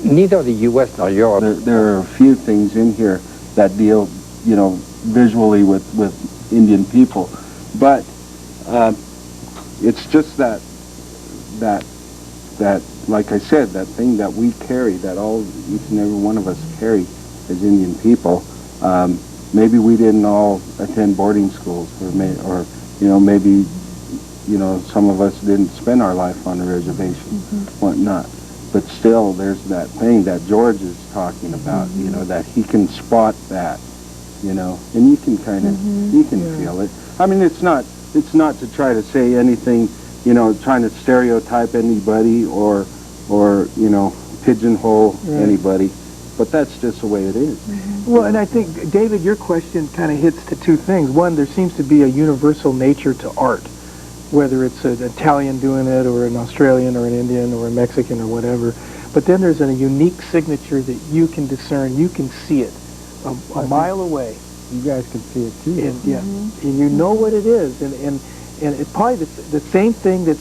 neither the U.S. nor Europe. There are a few things in here that deal, visually with Indian people, but it's just that like I said, that thing that we carry, that each and every one of us carry as Indian people. Maybe we didn't all attend boarding schools, or maybe some of us didn't spend our life on a reservation, whatnot. But still, there's that thing that George is talking about, that he can spot that, and you can kind of, you can feel it. I mean, it's not to try to say anything, trying to stereotype anybody or pigeonhole anybody, but that's just the way it is. Well, and I think, David, your question kind of hits to two things. One, there seems to be a universal nature to art, whether it's an Italian doing it or an Australian or an Indian or a Mexican or whatever. But then there's a unique signature that you can discern. You can see it a mile away. You guys can see it too. And, and you know what it is. And it's probably the same thing that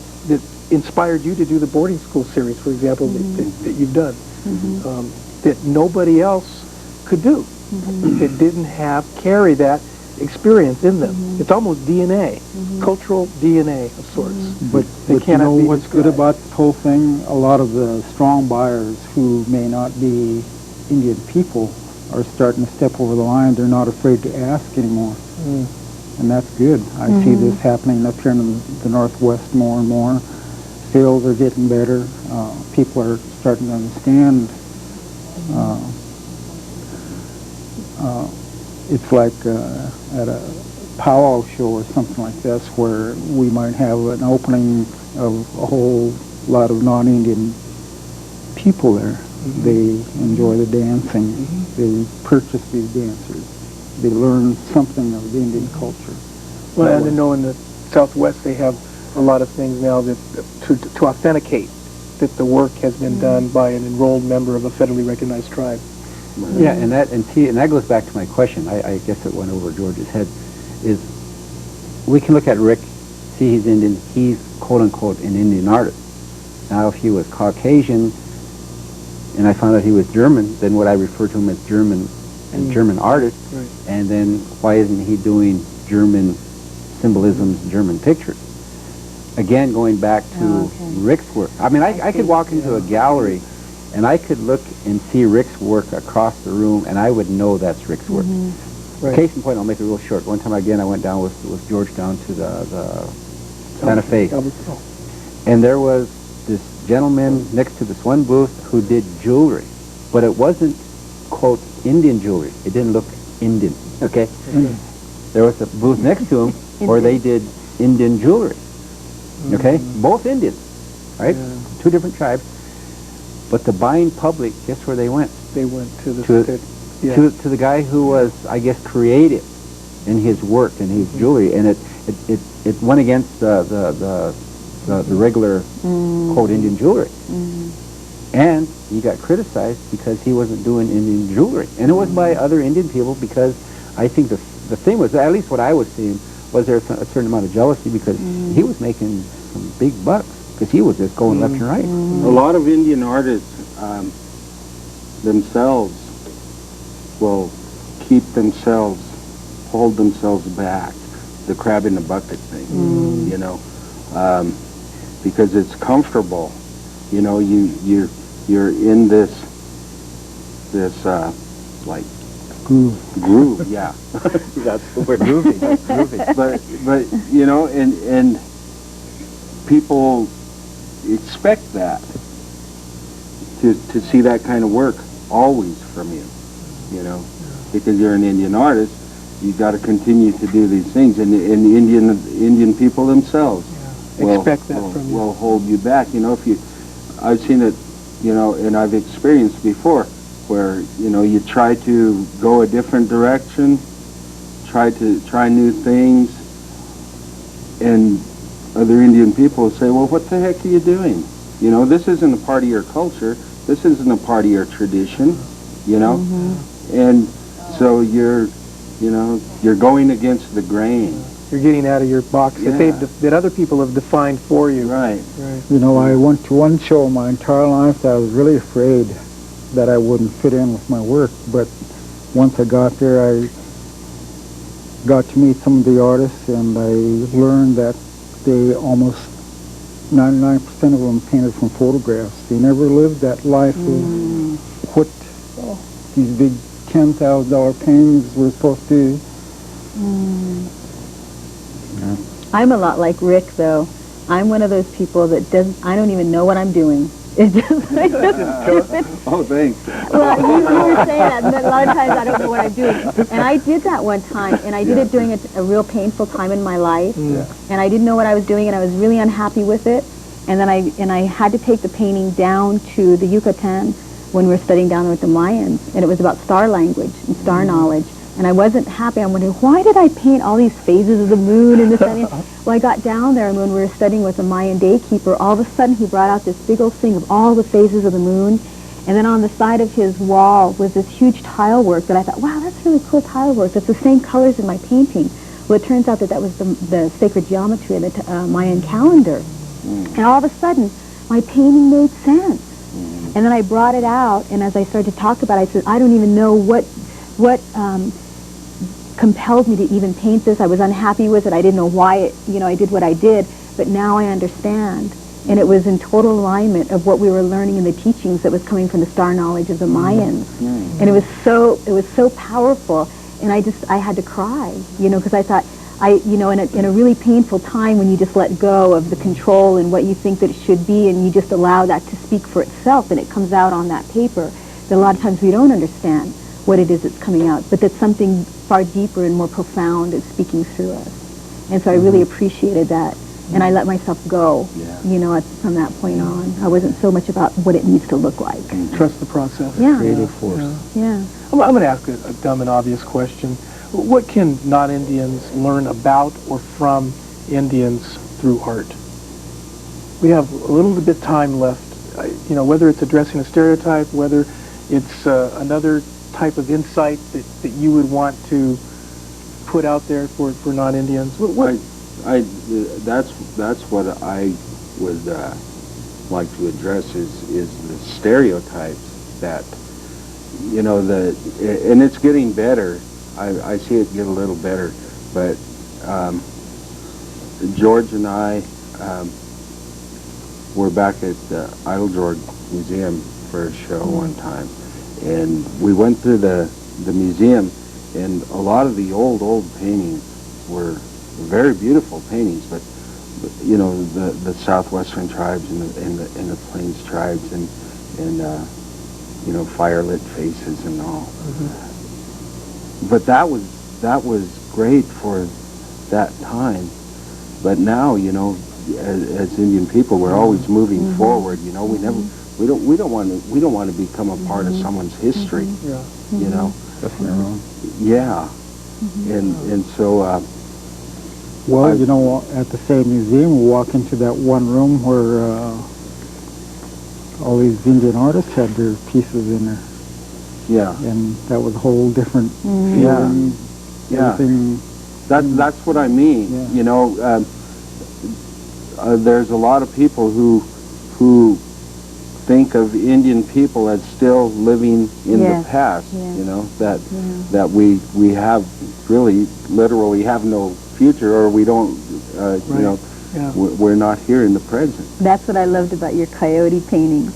inspired you to do the boarding school series, for example, that you've done, that nobody else could do, that didn't carry that experience in them. It's almost DNA, cultural DNA of sorts. But what's good about this whole thing? A lot of the strong buyers who may not be Indian people are starting to step over the line. They're not afraid to ask anymore. And that's good. I see this happening up here in the Northwest more and more. Sales are getting better. People are starting to understand. It's like at a powwow show or something like this, where we might have an opening of a whole lot of non-Indian people there. They enjoy the dancing. They purchase these dancers. They learn something of the Indian culture. Well, and I know in the Southwest they have a lot of things now that to authenticate that the work has been done by an enrolled member of a federally recognized tribe. Yeah, and that goes back to my question. I guess it went over George's head. Is we can look at Rick, see he's Indian. He's quote unquote an Indian artist. Now, if he was Caucasian, and I found out he was German, then would I refer to him as German and German artist? Right. And then why isn't he doing German symbolisms, German pictures? Again, going back to Rick's work. I mean, I could walk into a gallery and I could look and see Rick's work across the room, and I would know that's Rick's work. Right. Case in point, I'll make it real short. One time again, I went down with George down to the Santa Fe, and there was this gentleman next to this one booth who did jewelry, but it wasn't quote Indian jewelry. It didn't look Indian. Okay. There was a booth next to him where they did Indian jewelry. Okay, both Indians, right? Two different tribes. But the buying public, guess where they went? They went to the to the guy who was, I guess, creative in his work and his jewelry, and it went against the regular quote Indian jewelry, and he got criticized because he wasn't doing Indian jewelry, and it was by other Indian people, because I think the thing was, at least what I was seeing, was there a certain amount of jealousy because he was making some big bucks because he was just going left and right. A lot of Indian artists themselves will hold themselves back, the crab in the bucket thing, because it's comfortable. You're in this like groove, yeah. That's the word, groovy. But and people expect that to see that kind of work always from you, because you're an Indian artist. You got to continue to do these things, and the Indian people themselves will hold you back. I've seen it, and I've experienced before, where you try to go a different direction, try new things, and other Indian people say, well, what the heck are you doing? This isn't a part of your culture. This isn't a part of your tradition, and so you're going against the grain, You're getting out of your box that that other people have defined for you. Right. You know, I went to one show my entire life that I was really afraid that I wouldn't fit in with my work, but once I got there, I got to meet some of the artists, and I learned that they almost 99% of them painted from photographs. They never lived that life of what these big $10,000 paintings were supposed to. I'm a lot like Rick, though. I'm one of those people that I don't even know what I'm doing. It's just like Oh, thanks. Well, you were saying that, but a lot of times I don't know what I'm doing. And I did that one time, and I did it during a real painful time in my life. And I didn't know what I was doing, and I was really unhappy with it. And then I had to take the painting down to the Yucatan when we were studying down there with the Mayans, and it was about star language and star knowledge. And I wasn't happy. I'm wondering, why did I paint all these phases of the moon and the sun? Well, I got down there, and when we were studying with the Mayan daykeeper, all of a sudden he brought out this big old thing of all the phases of the moon. And then on the side of his wall was this huge tile work that I thought, wow, that's really cool tile work. That's the same colors in my painting. Well, it turns out that was the sacred geometry of the Mayan calendar. And all of a sudden, my painting made sense. And then I brought it out, and as I started to talk about it, I said, I don't even know what compelled me to even paint this. I was unhappy with it. I didn't know why I did what I did, but now I understand. And it was in total alignment of what we were learning in the teachings that was coming from the star knowledge of the Mayans. And it was so powerful, and I had to cry, because I thought, in a really painful time when you just let go of the control and what you think that it should be, and you just allow that to speak for itself, and it comes out on that paper, that a lot of times we don't understand what it is that's coming out, but that's something far deeper and more profound is speaking through us. And so I really appreciated that, and I let myself go, from that point on. I wasn't so much about what it needs to look like. Trust the process. Yeah. Creative force. Yeah. I'm going to ask a dumb and obvious question. What can non-Indians learn about or from Indians through art? We have a little bit time left. Whether it's addressing a stereotype, whether it's another type of insight that you would want to put out there for non-Indians. That's what I would like to address is the stereotypes that and it's getting better. I see it get a little better, but George and I were back at the Idle Museum for a show one time, and we went through the museum, and a lot of the old paintings were very beautiful paintings, but the southwestern tribes and the plains tribes and firelit faces and all. But that was great for that time. But now, as Indian people, we're always moving forward. We don't want to become a part of someone's history. That's their own. Yeah. And so. Well, at the same museum, we walk into that one room where all these Indian artists had their pieces in there. Yeah. And that was a whole different feeling. Yeah. Everything. That's what I mean. Yeah. There's a lot of people who think of Indian people as still living in the past. That we have really literally have no future, or we don't. We're not here in the present. That's what I loved about your coyote paintings,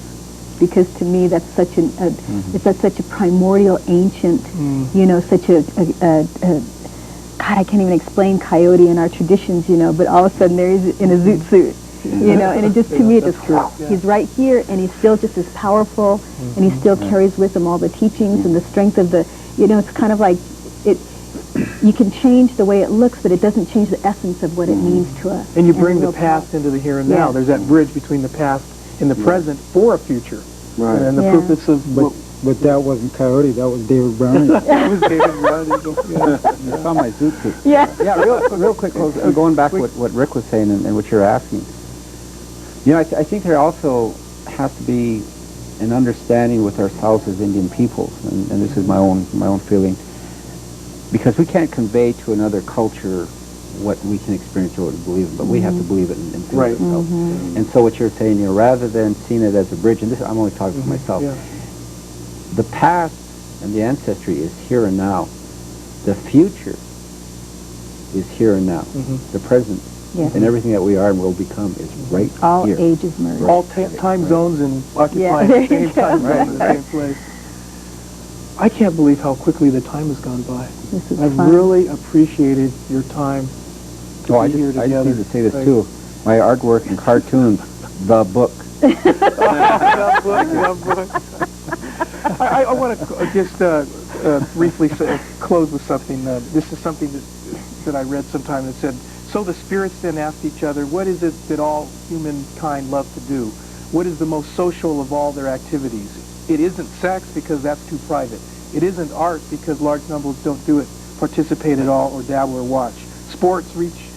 because to me that's such it's such a primordial, ancient, such a God, I can't even explain coyote in our traditions, but all of a sudden there he's in a zoot suit, and it just, to me, it just, he's right here, and he's still just as powerful, and he still carries with him all the teachings and the strength of the, it's kind of like, you can change the way it looks, but it doesn't change the essence of what it means to us. And you bring the past into the here and now. There's that bridge between the past and the present for a future. Right. And the purpose of... But that wasn't Coyote, that was David Browning. That was David Browning. It's on my zoot suit. Yeah. Yeah, real quick, going back to what Rick was saying and what you're asking. I think there also has to be an understanding with ourselves as Indian peoples, and this is my own feeling, because we can't convey to another culture what we can experience or what we believe in, but we have to believe it and feel Right. it ourselves. And so what you're saying, rather than seeing it as a bridge, and this I'm only talking for myself, Yeah. the past and the ancestry is here and now. The future is here and now. The present Yes. and everything that we are and will become is right All here. ages merge. All time zones and occupying Yeah, the same there you time go. zone in the same place. I can't believe how quickly the time has gone by. This is I've fun. really appreciated your time to Oh, I be here just together. need to say this Right. too. My artwork and cartoons, the book. That book. I want to just briefly close with something. This is something that I read sometime that said, so the spirits then asked each other, what is it that all humankind love to do? What is the most social of all their activities? It isn't sex because that's too private. It isn't art because large numbers don't do it, participate at all, or dabble or watch. Sports reach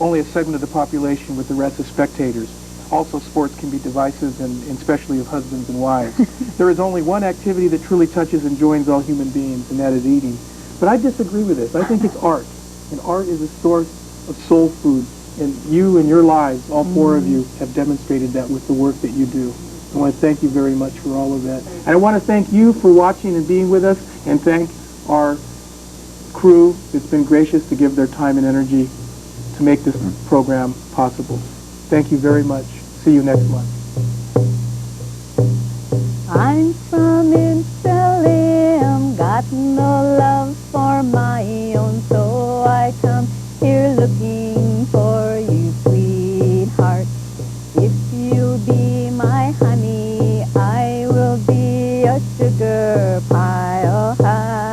only a segment of the population with the rest as spectators. Also, sports can be divisive, and especially of husbands and wives. There is only one activity that truly touches and joins all human beings, and that is eating. But I disagree with this. I think it's art. And art is a source of soul food. And you and your lives, all four of you, have demonstrated that with the work that you do. I want to thank you very much for all of that. And I want to thank you for watching and being with us, and thank our crew that's been gracious to give their time and energy to make this program possible. Thank you very much. See you next month. I'm from Jerusalem, got no love for my own, so I come here looking for you, sweetheart. If you'll be my honey, I will be your sugar pie. Oh, hi,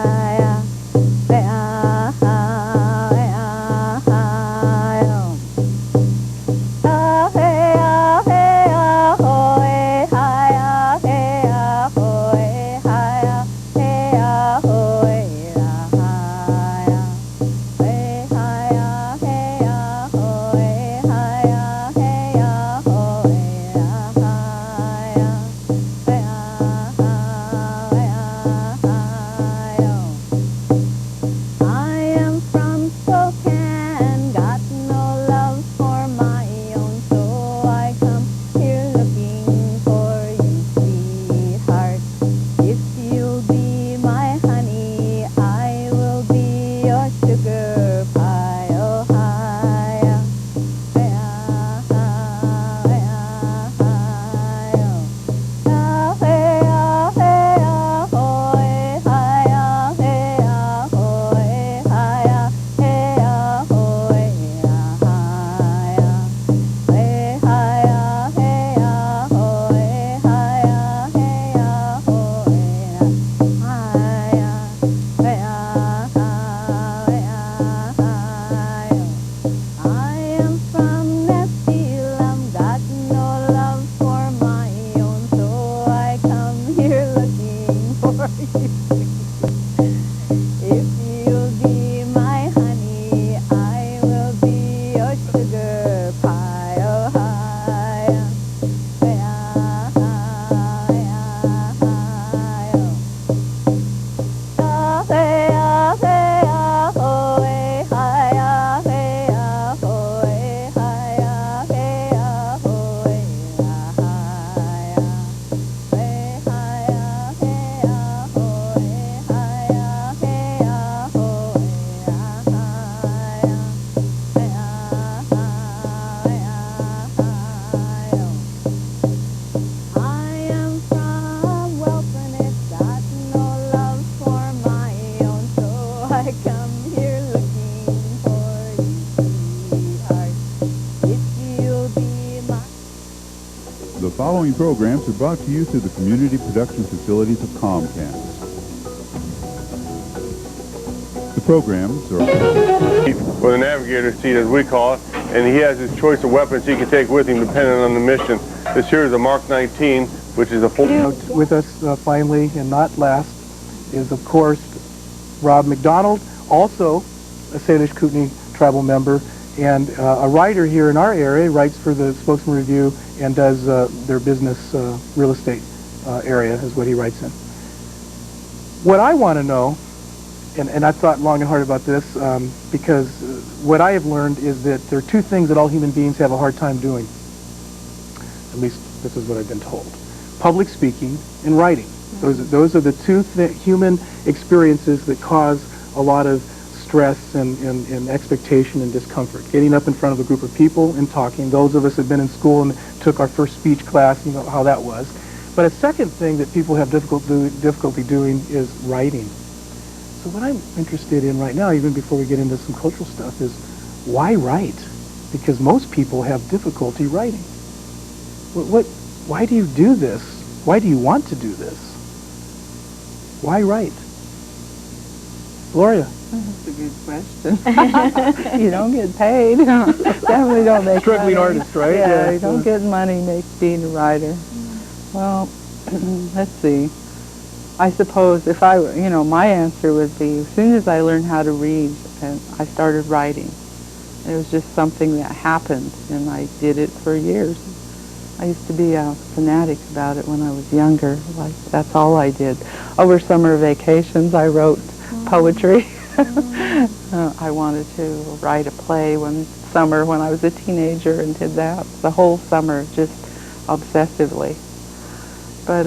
The following programs are brought to you through the community production facilities of Comcast. The programs are... With a navigator's seat, as we call it, and he has his choice of weapons he can take with him depending on the mission. This here is a Mark 19, which is a full... With us finally, and not last, is of course Rob McDonald, also a Salish Kootenai tribal member, and a writer here in our area, writes for the Spokesman Review and does their business real estate area is what he writes in. What I want to know and I've thought long and hard about this because what I have learned is that there are two things that all human beings have a hard time doing. At least this is what I've been told. Public speaking and writing. Those are the two human experiences that cause a lot of stress and expectation and discomfort. Getting up in front of a group of people and talking. Those of us have been in school and took our first speech class, you know how that was. But a second thing that people have difficulty doing is writing. So what I'm interested in right now, even before we get into some cultural stuff, is why write? Because most people have difficulty writing. Why do you do this? Why do you want to do this? Why write? Gloria? That's a good question. You don't get paid. Definitely don't make Struggling money. artist, right? Yeah, you don't get money being a writer. Well, let's see. I suppose if I, my answer would be as soon as I learned how to read, and I started writing. It was just something that happened, and I did it for years. I used to be a fanatic about it when I was younger. Like, that's all I did. Over summer vacations, I wrote poetry. I wanted to write a play one summer when I was a teenager and did that the whole summer, just obsessively. But,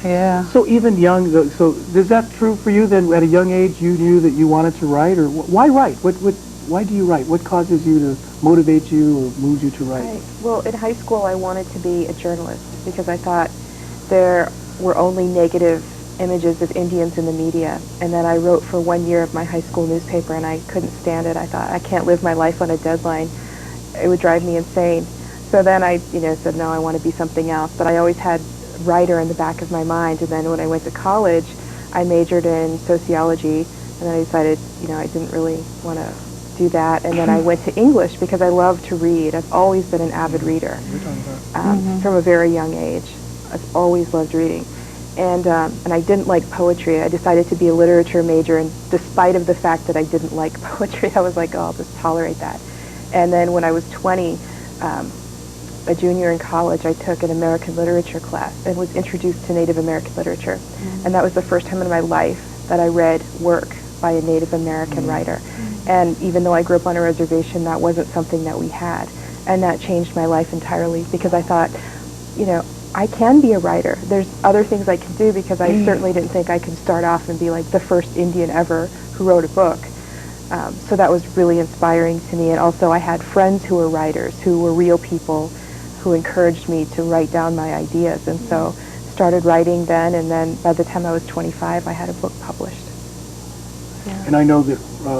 yeah. So even young, so is that true for you then? At a young age, you knew that you wanted to write, or why write? Why do you write? What causes you to motivate you or moves you to write? Right. Well, in high school, I wanted to be a journalist because I thought there were only negative images of Indians in the media. And then I wrote for 1 year of my high school newspaper, and I couldn't stand it. I thought, I can't live my life on a deadline. It would drive me insane. So then I, said, no, I want to be something else. But I always had writer in the back of my mind. And then when I went to college, I majored in sociology, and then I decided, I didn't really want to do that. And then I went to English because I love to read. I've always been an avid reader from a very young age. I've always loved reading. And I didn't like poetry. I decided to be a literature major, and despite of the fact that I didn't like poetry, I was like, oh, I'll just tolerate that. And then when I was 20, a junior in college, I took an American literature class and was introduced to Native American literature. And that was the first time in my life that I read work by a Native American writer. And even though I grew up on a reservation, that wasn't something that we had. And that changed my life entirely because I thought, I can be a writer. There's other things I can do because I certainly didn't think I could start off and be like the first Indian ever who wrote a book. So that was really inspiring to me. And also I had friends who were writers, who were real people, who encouraged me to write down my ideas. And so started writing then, and then by the time I was 25, I had a book published. Yeah. And I know that,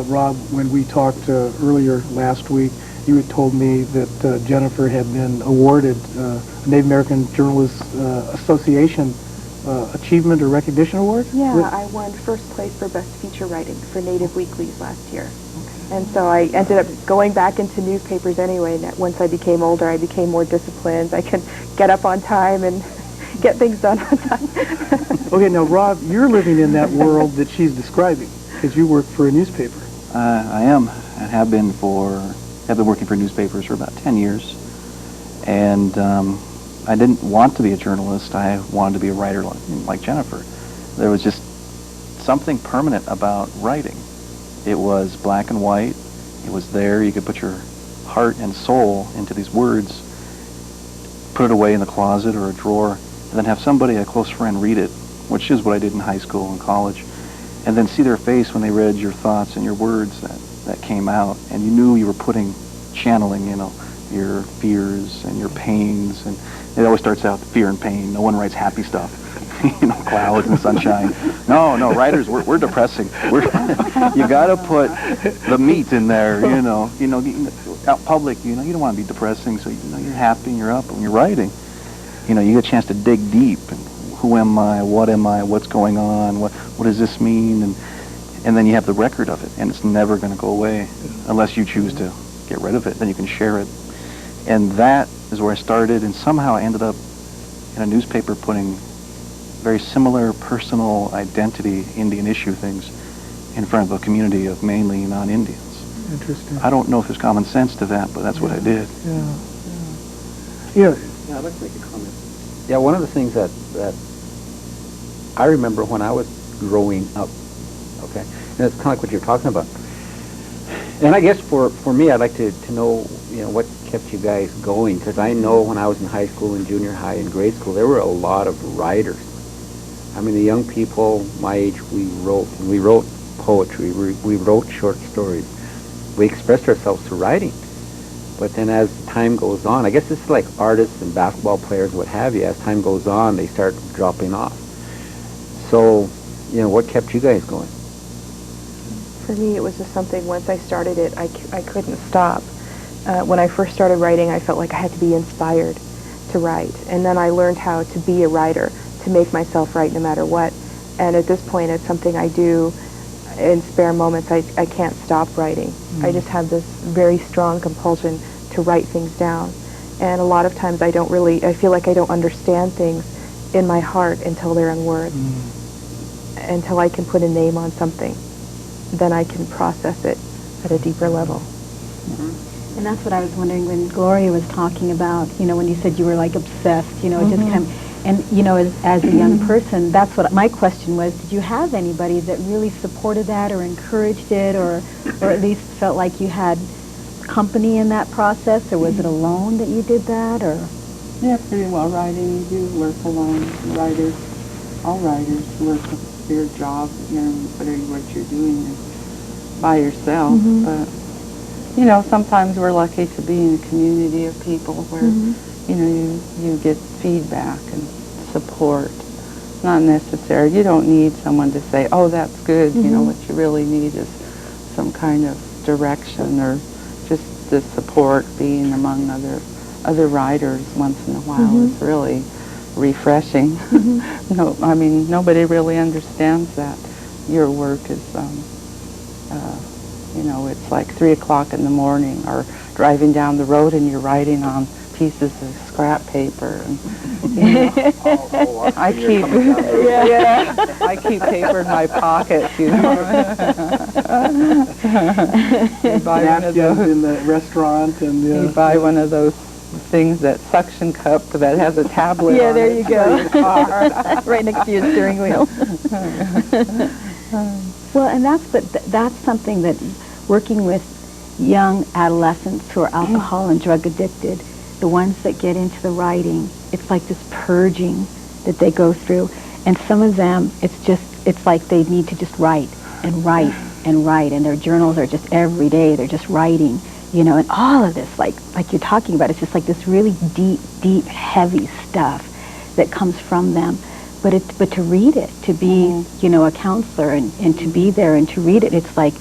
Rob, when we talked earlier last week, you had told me that Jennifer had been awarded Native American Journalists Association Achievement or Recognition Award? Yeah, I won first place for Best Feature Writing for Native Weeklies last year. And so I ended up going back into newspapers anyway. And once I became older, I became more disciplined. I could get up on time and get things done on time. Okay, now, Rob, you're living in that world that she's describing because you work for a newspaper. I am, and have been working for newspapers for about 10 years. And I didn't want to be a journalist. I wanted to be a writer like Jennifer. There was just something permanent about writing. It was black and white. It was there. You could put your heart and soul into these words, put it away in the closet or a drawer, and then have somebody, a close friend, read it, which is what I did in high school and college, and then see their face when they read your thoughts and your words that came out, and you knew you were channeling, your fears and your pains, and it always starts out fear and pain. No one writes happy stuff. Clouds and sunshine. No, writers, we're depressing. You got to put the meat in there, out public, you don't want to be depressing, so you're happy and you're up when you're writing. You get a chance to dig deep. And who am I? What's going on? What does this mean? And then you have the record of it, and it's never going to go away unless you choose to get rid of it. Then you can share it. And that is where I started, and somehow I ended up in a newspaper putting very similar personal identity Indian issue things in front of a community of mainly non-Indians. Interesting. I don't know if there's common sense to that, but that's what I did. Yeah, I'd like to make a comment. Yeah, one of the things that I remember when I was growing up, okay, And it's kind of like what you're talking about. And I guess for me, I'd like to know, what kept you guys going, because I know when I was in high school and junior high and grade school, there were a lot of writers. I mean, the young people my age, we wrote poetry, we wrote short stories. We expressed ourselves through writing. But then as time goes on, I guess it's like artists and basketball players, what have you, as time goes on, they start dropping off. So, what kept you guys going? For me, it was just something, once I started it, I couldn't stop. When I first started writing, I felt like I had to be inspired to write. And then I learned how to be a writer, to make myself write no matter what. And at this point, it's something I do in spare moments. I can't stop writing. I just have this very strong compulsion to write things down. And a lot of times I feel like I don't understand things in my heart until they're in words. Until I can put a name on something. Then I can process it at a deeper level. And that's what I was wondering when Gloria was talking about, when you said you were like obsessed, just kind of, and as a young person, that's what my question was. Did you have anybody that really supported that or encouraged it, or at least felt like you had company in that process, or was it alone that you did that, or? Yeah, pretty well. Writing, you do work alone. Writers, all writers work their job, whatever what you're doing is by yourself. But sometimes we're lucky to be in a community of people where you get feedback and support. Not necessary. You don't need someone to say, "Oh, that's good." What you really need is some kind of direction, or just the support. Being among other writers once in a while is really refreshing. No, I mean, nobody really understands that your work is, it's like 3 o'clock in the morning, or driving down the road and you're writing on pieces of scrap paper. And, I keep, I keep paper in my pockets, You buy one of those in the restaurant, and you buy one of those things, that suction cup that has a tablet on there it. you go. Right next to your steering wheel. Well, and that's something that working with young adolescents who are alcohol and drug addicted, the ones that get into the writing, it's like this purging that they go through. And some of them, it's like they need to just write and write and write, and their journals are just every day, they're just writing. And all of this, like you're talking about, it's just like this really deep, heavy stuff that comes from them. But to read it, to be, a counselor and to be there and to read it, it's like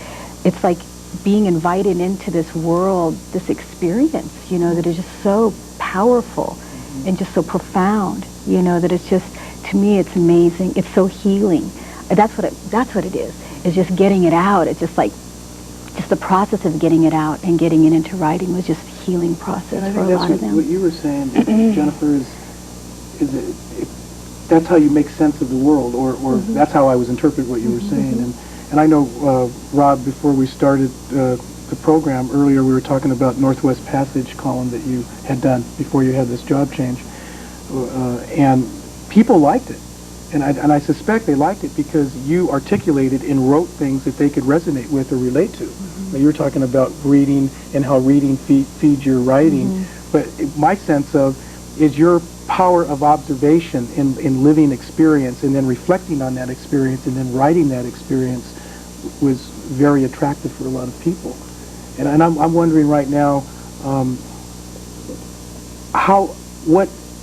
being invited into this world, this experience, that is just so powerful and just so profound, that it's just, to me, it's amazing. It's so healing. That's what it is. It's just getting it out. It's just like, just the process of getting it out and getting it into writing was just a healing process for a lot of them. What you were saying, Jennifer, that's how you make sense of the world, or that's how I was interpreting what you were saying. And I know, Rob, before we started the program earlier, we were talking about Northwest Passage column that you had done before you had this job change, and people liked it. And I suspect they liked it because you articulated and wrote things that they could resonate with or relate to. You were talking about reading and how reading feeds your writing. But my sense of is your power of observation in living experience, and then reflecting on that experience, and then writing that experience was very attractive for a lot of people. And I'm wondering right now,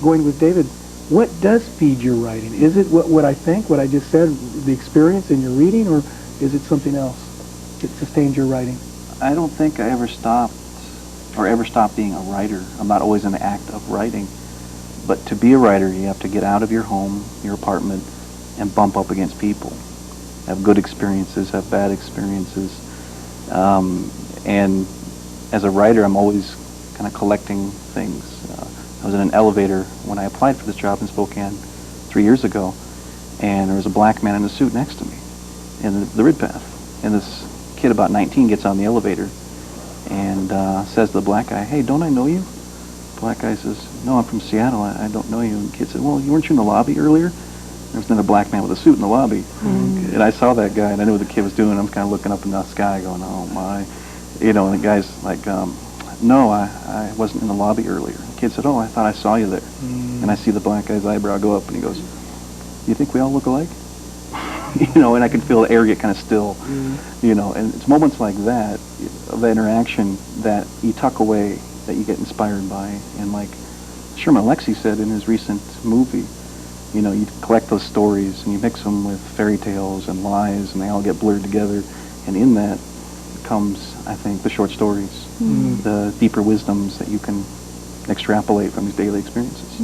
going with David, what does feed your writing? Is it what I think, what I just said, the experience in your reading, or is it something else that sustains your writing? I don't think I ever stopped being a writer. I'm not always in the act of writing. But to be a writer, you have to get out of your home, your apartment, and bump up against people. Have good experiences, have bad experiences. And as a writer, I'm always kind of collecting things. I was in an elevator when I applied for this job in Spokane 3 years ago, and there was a black man in a suit next to me in the rid path. And this kid about 19 gets on the elevator and says to the black guy, "Hey, don't I know you?" The black guy says, "No, I'm from Seattle. I don't know you." And the kid said, "Well, weren't you in the lobby earlier?" there was another black man with a suit in the lobby. And I saw that guy, and I knew what the kid was doing. I'm kind of looking up in the sky going, oh, my. You know, and the guy's like, no, I wasn't in the lobby earlier. The kid said, oh, I thought I saw you there. And I see the black guy's eyebrow go up, and he goes, you think we all look alike? You know, and I can feel the air get kind of still, you know, and it's moments like that, of the interaction that you tuck away, that you get inspired by. And like Sherman Alexie said in his recent movie, you know, you collect those stories and you mix them with fairy tales and lies, and they all get blurred together. And in that comes, I think, the short stories, the deeper wisdoms that you can extrapolate from these daily experiences.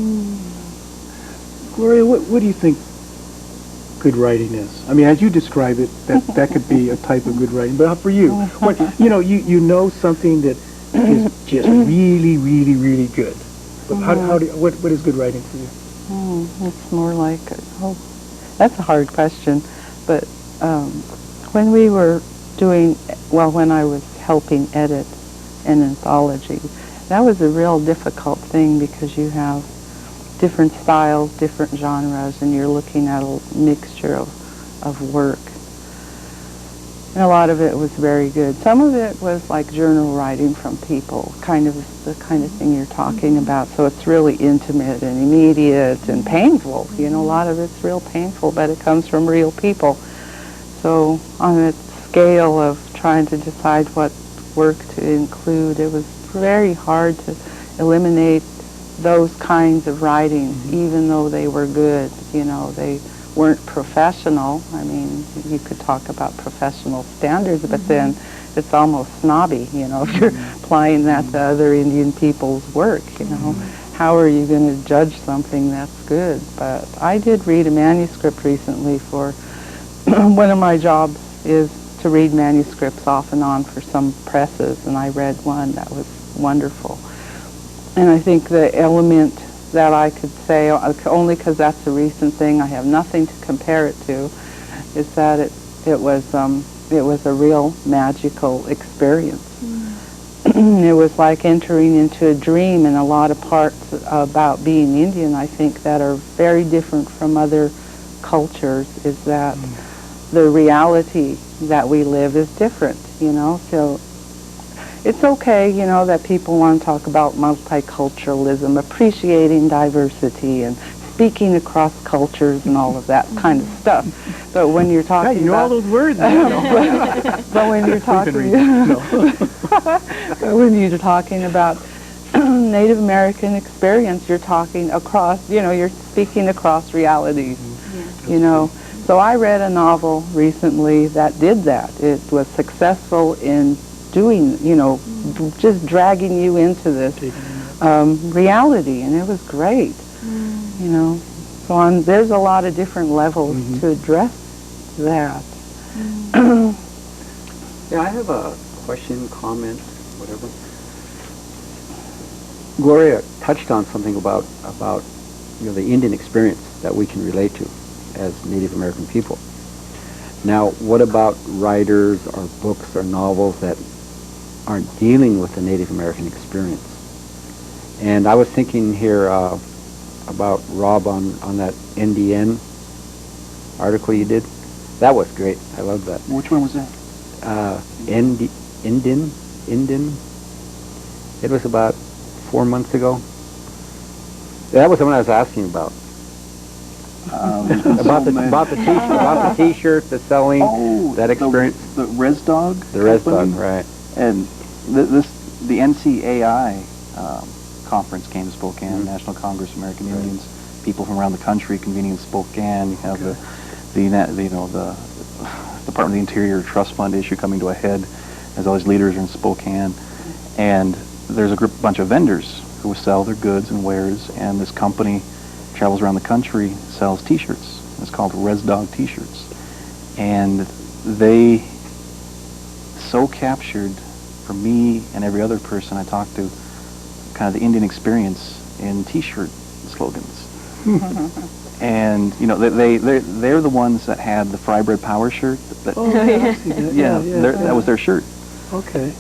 Gloria, what do you think good writing is? I mean, as you describe it, that could be a type of good writing. But for you, what, you know, you know something that is just really, really, really good. But what is good writing for you? It's more like, that's a hard question. But when we were when I was helping edit an anthology, that was a real difficult thing because you have different styles, different genres, and you're looking at a mixture of work. And a lot of it was very good. Some of it was like journal writing from people, kind of the kind of thing you're talking about. So it's really intimate and immediate and painful. You know, a lot of it's real painful, but it comes from real people. So on a scale of trying to decide what work to include, it was very hard to eliminate those kinds of writings, even though they were good. You know, they weren't professional. I mean, you could talk about professional standards, but then it's almost snobby, you know, if you're applying that to other Indian people's work, you know. How are you going to judge something that's good? But I did read a manuscript recently for one of my jobs is to read manuscripts off and on for some presses, and I read one that was wonderful. And I think the element that I could say, only because that's a recent thing, I have nothing to compare it to, is that it was a real magical experience. It was like entering into a dream, and a lot of parts about being Indian, I think, that are very different from other cultures, is that the reality that we live is different, you know. So it's okay, you know, that people want to talk about multiculturalism, appreciating diversity, and speaking across cultures and all of that kind of stuff. But when you're talking you know all those words. but when you're talking, when you're talking about Native American experience, you're talking across, you know, you're speaking across realities, you know. So I read a novel recently that did that. It was successful in doing, you know, just dragging you into this reality, and it was great, you know. So there's a lot of different levels to address that. Yeah, I have a question, comment, whatever. Gloria touched on something about you know, the Indian experience that we can relate to as Native American people. Now, what about writers or books or novels that aren't dealing with the Native American experience? And I was thinking here about Rob on that NDN article you did. That was great. I loved that. Which one was that? Indian. It was about 4 months ago. That was the one I was asking about. About the T-shirt, the selling, that experience. The Res Dog. The Res Dog, right? And the NCAI conference came to Spokane, National Congress of American Indians. People from around the country convening in Spokane. You have the Department of the Interior Trust Fund issue coming to a head, as all these leaders are in Spokane, and there's a bunch of vendors who sell their goods and wares, and this company travels around the country, sells T-shirts. It's called Res Dog T-shirts, and they so captured, for me and every other person I talked to, kind of the Indian experience in T-shirt slogans. And you know, they're the ones that had the Fry Bread Power shirt. That was their shirt. Okay.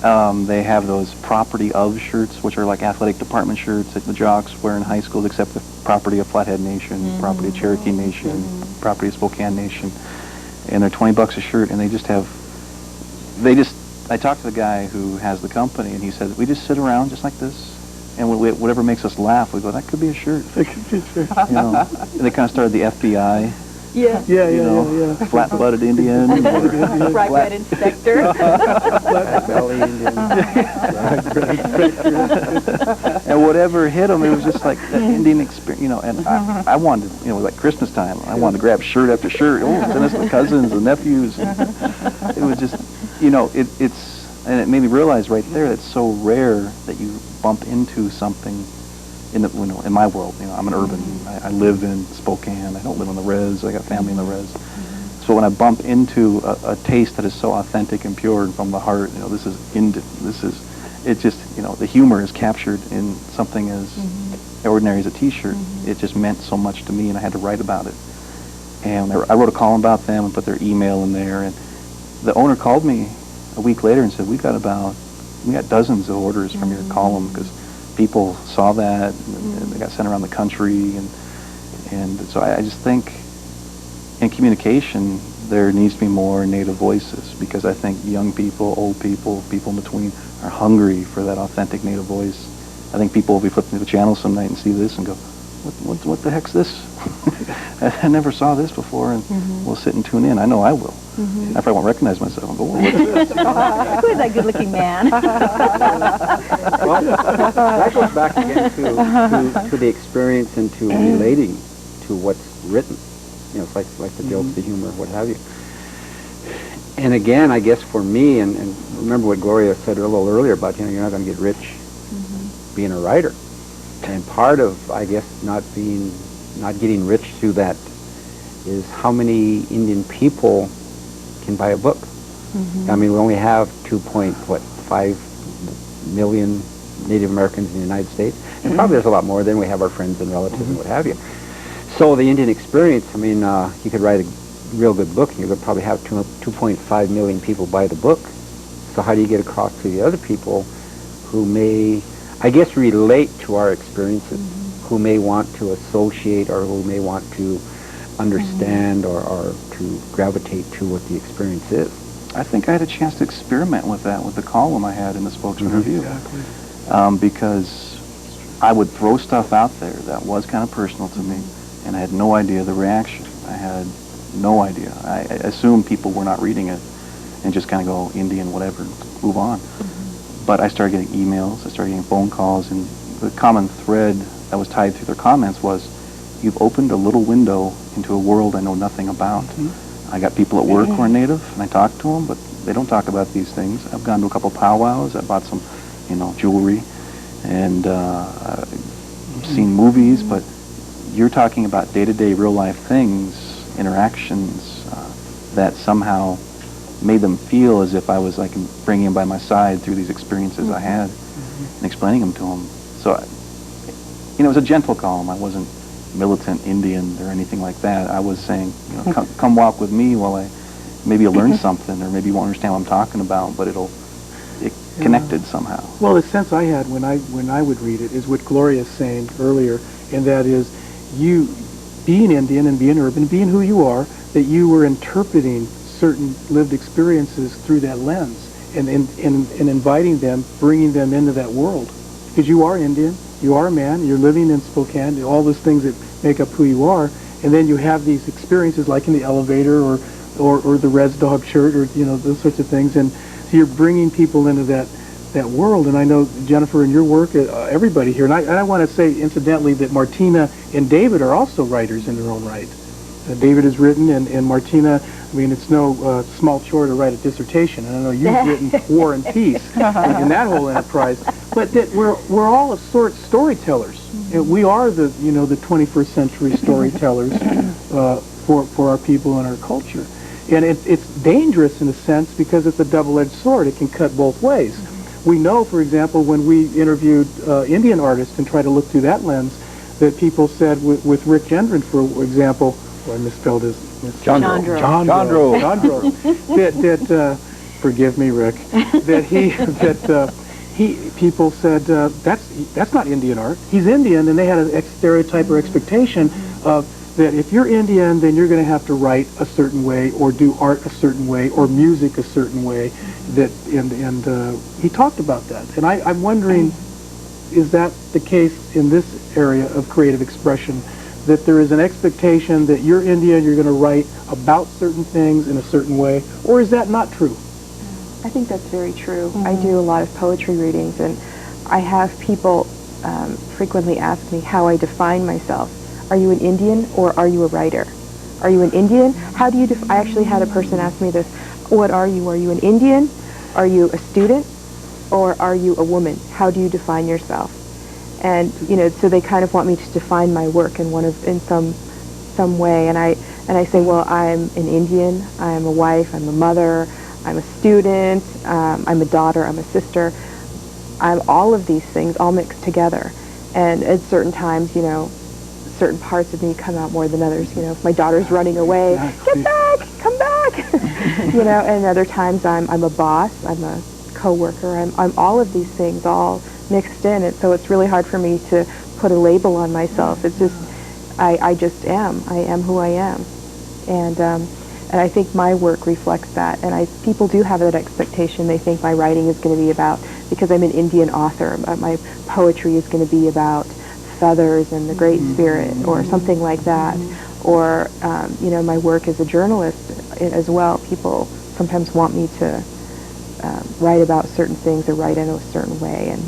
They have those property of shirts, which are like athletic department shirts that the jocks wear in high schools, except the property of Flathead Nation, property of Cherokee Nation, property of Spokane Nation, and they're $20 a shirt, and I talked to the guy who has the company, and he said, we just sit around just like this, and whatever makes us laugh, we go, that could be a shirt. That could be a shirt. You know, and they kind of started the FBI. Yeah. Yeah. Flat-blooded Indian. Bright red inspector. Belly Indian. And whatever hit them, it was just like that Indian experience, you know. And I wanted, you know, like Christmas time, I wanted to grab shirt after shirt. Oh, send us the cousins, the nephews. It was just, you know, and it made me realize right there that it's so rare that you bump into something in my world. You know, I'm an urban. I live in Spokane. I don't live on the res. I got family in the res. So when I bump into a taste that is so authentic and pure and from the heart, you know, it just, you know, the humor is captured in something as ordinary as a T-shirt. It just meant so much to me, and I had to write about it. And I wrote a column about them and put their email in there. And the owner called me a week later and said, we got dozens of orders from your column, because people saw that, and they got sent around the country, and so I just think in communication there needs to be more native voices, because I think young people, old people, people in between are hungry for that authentic native voice. I think people will be flipping through the channel some night and see this and go, what the heck's this? I never saw this before, and we'll sit and tune in. I know I will. I probably won't recognize myself and go, what's this? Who is that good-looking man? Well, that goes back again to the experience and to relating to what's written. You know, it's like the jokes, the humor, what have you. And again, I guess for me, and remember what Gloria said a little earlier about, you know, you're not going to get rich being a writer. And part of, I guess, not getting rich through that is how many Indian people can buy a book. I mean, we only have 2.5 million Native Americans in the United States, and probably there's a lot more. Then we have our friends and relatives and what have you. So the Indian experience, I mean, you could write a real good book, and you could probably have 2.5 million people buy the book. So how do you get across to the other people who may, I guess, relate to our experiences, who may want to associate or who may want to understand or to gravitate to what the experience is? I think I had a chance to experiment with that with the column I had in the Spokesman Review. Exactly. Because I would throw stuff out there that was kind of personal to me, and I had no idea the reaction. I had no idea. I assumed people were not reading it and just kind of go, Indian, whatever, move on. But I started getting emails, I started getting phone calls, and the common thread that was tied through their comments was, you've opened a little window into a world I know nothing about. I got people at work who are Native, and I talk to them, but they don't talk about these things. I've gone to a couple powwows, I bought some, you know, jewelry, and I've seen movies, but you're talking about day-to-day real-life things, interactions, that somehow made them feel as if I was like bringing them by my side through these experiences I had and explaining them to them. So, you know, it was a gentle column. I wasn't militant Indian or anything like that. I was saying, you know, come walk with me while maybe you'll learn something, or maybe you won't understand what I'm talking about, but it connected somehow. Well, the sense I had when I would read it is what Gloria's saying earlier, and that is, you being Indian and being urban, being who you are, that you were interpreting certain lived experiences through that lens, and inviting them, bringing them into that world. Because you are Indian, you are a man, you're living in Spokane, all those things that make up who you are, and then you have these experiences like in the elevator or the Res Dog shirt, or, you know, those sorts of things, and so you're bringing people into that world. And I know, Jennifer, in your work, everybody here, and I want to say incidentally that Martina and David are also writers in their own right. David has written, and Martina, I mean, it's no small chore to write a dissertation. And I know you've written War and Peace in that whole enterprise. But that we're all of sorts storytellers. We are the 21st century storytellers for our people and our culture. And it's dangerous in a sense because it's a double-edged sword. It can cut both ways. We know, for example, when we interviewed Indian artists and tried to look through that lens, that people said with Ric Gendron, for example, I misspelled his Gendron. That forgive me, Rick. People said that's not Indian art. He's Indian, and they had a stereotype or expectation of that if you're Indian, then you're going to have to write a certain way, or do art a certain way, or music a certain way. That and he talked about that, and I'm wondering, is that the case in this area of creative expression? That there is an expectation that you're Indian, you're going to write about certain things in a certain way, or is that not true? I think that's very true. I do a lot of poetry readings, and I have people frequently ask me how I define myself. Are you an Indian or are you a writer? Are you an Indian? How do you I actually had a person ask me this. What are you? Are you an Indian? Are you a student? Or are you a woman? How do you define yourself? And, you know, so they kind of want me to define my work in some way. And I say, well, I'm an Indian, I'm a wife, I'm a mother, I'm a student, I'm a daughter, I'm a sister. I'm all of these things all mixed together. And at certain times, you know, certain parts of me come out more than others. You know, if my daughter's running away, get back, come back. You know, and other times I'm a boss, I'm a co-worker, I'm all of these things all mixed in. And so it's really hard for me to put a label on myself. It's just, I just am. I am who I am. And I think my work reflects that. And people do have that expectation. They think my writing is going to be about, because I'm an Indian author, my poetry is going to be about feathers and the Great Spirit or something like that. Or, you know, my work as a journalist as well. People sometimes want me to write about certain things or write in a certain way. And,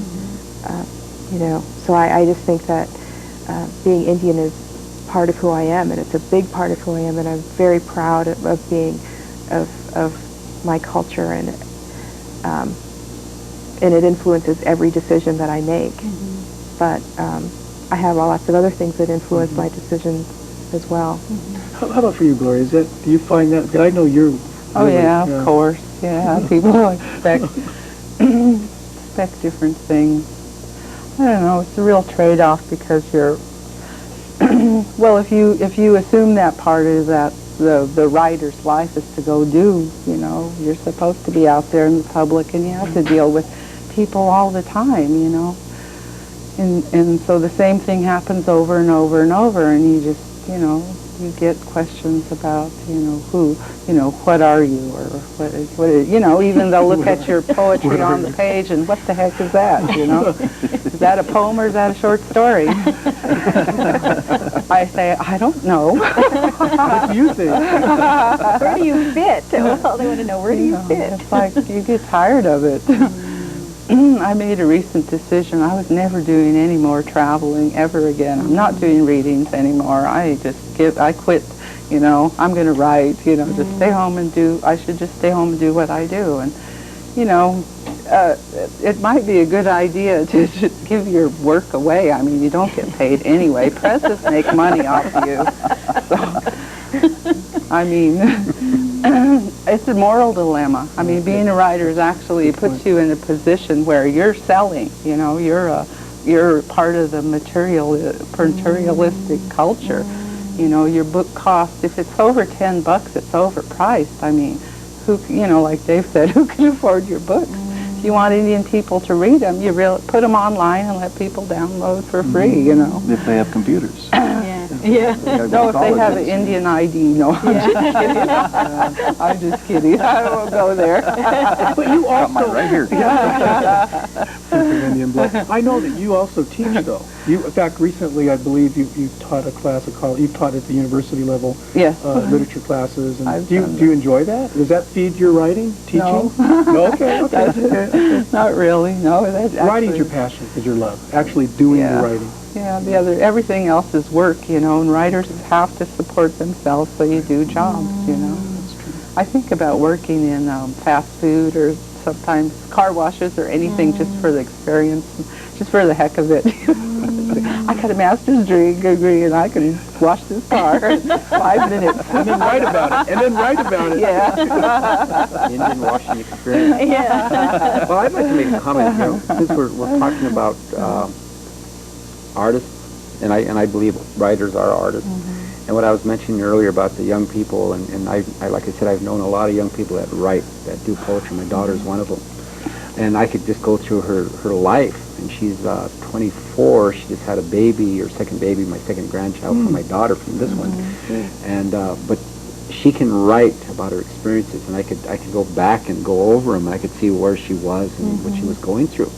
you know, so I just think that being Indian is part of who I am, and it's a big part of who I am, and I'm very proud of being, of my culture, and it influences every decision that I make. But I have lots of other things that influence my decisions as well. How about for you, Gloria? Do you find that? Because I know you're. Oh really, yeah, of course. Yeah, people expect different things. I don't know. It's a real trade-off because you're. Well, if you assume that part is that the writer's life is to go do, you know, you're supposed to be out there in the public and you have to deal with people all the time, you know. And so the same thing happens over and over and over, and you just, you know, you get questions about, you know, who, you know, what are you, or what you know, even they'll look at your poetry on the page and what the heck is that, you know? Is that a poem or is that a short story? I say, I don't know. What do you think? Where do you fit? Well, they want to know, where do you fit? It's like you get tired of it. I made a recent decision. I was never doing any more traveling ever again. I'm not doing readings anymore. I quit, you know. I'm going to write, you know, just stay home and I should just stay home and do what I do. And, you know, it might be a good idea to just give your work away. I mean, you don't get paid anyway. Presses make money off of you. So, I mean, it's a moral dilemma. I mean, being a writer actually puts you in a position where you're selling. You know, you're part of the materialistic culture. You know, your book costs, if it's over $10, it's overpriced. I mean, who, you know, like Dave said, who can afford your books? If you want Indian people to read them, you put them online and let people download for free. You know, if they have computers. Yeah. No, if they have an Indian ID, no. I'm just kidding. I won't go there. But you also. Got mine right here. Indian blood. I know that you also teach, though. In fact, recently, I believe you taught a class of college. You've taught at the university level. Yes. Literature classes. And do you enjoy that? Does that feed your writing, teaching? No. Okay. Not really. No. Writing's your passion, is your love. Actually doing the writing. Yeah, everything else is work, you know, and writers have to support themselves, so you do jobs, you know. I think about working in fast food or sometimes car washes or anything just for the experience, just for the heck of it. I got a master's degree and I can wash this car in 5 minutes. And then write about it. Yeah. Indian washing experience. Yeah. Well, I'd like to make a comment, you know, since we're talking about artists, and I believe writers are artists. And what I was mentioning earlier about the young people, and I like I said, I've known a lot of young people that write, that do poetry. My daughter's one of them. And I could just go through her life and she's 24. She just had a baby, or second baby, my second grandchild from my daughter from this one. And but she can write about her experiences, and I could go back and go over them, and I could see where she was and what she was going through.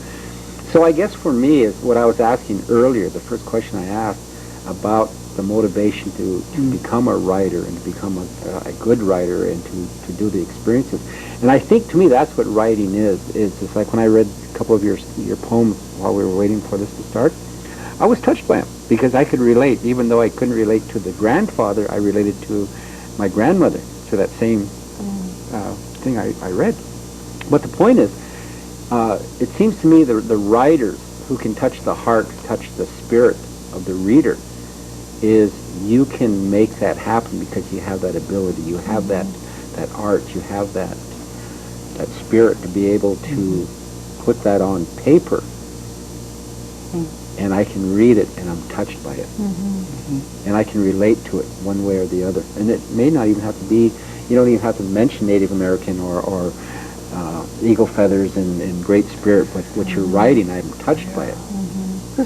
So I guess for me is what I was asking earlier, the first question I asked about the motivation to become a writer and to become a good writer and to do the experiences. And I think to me that's what writing is. It's like when I read a couple of your poems while we were waiting for this to start, I was touched by them because I could relate. Even though I couldn't relate to the grandfather, I related to my grandmother, to that same thing I read. But the point is, it seems to me the writers who can touch the heart, touch the spirit of the reader, is you can make that happen because you have that ability, you have that art, you have that spirit to be able to put that on paper, and I can read it and I'm touched by it, and I can relate to it one way or the other. And it may not even have to be, you don't even have to mention Native American or eagle feathers and great spirit, but what you're writing, I'm touched by it.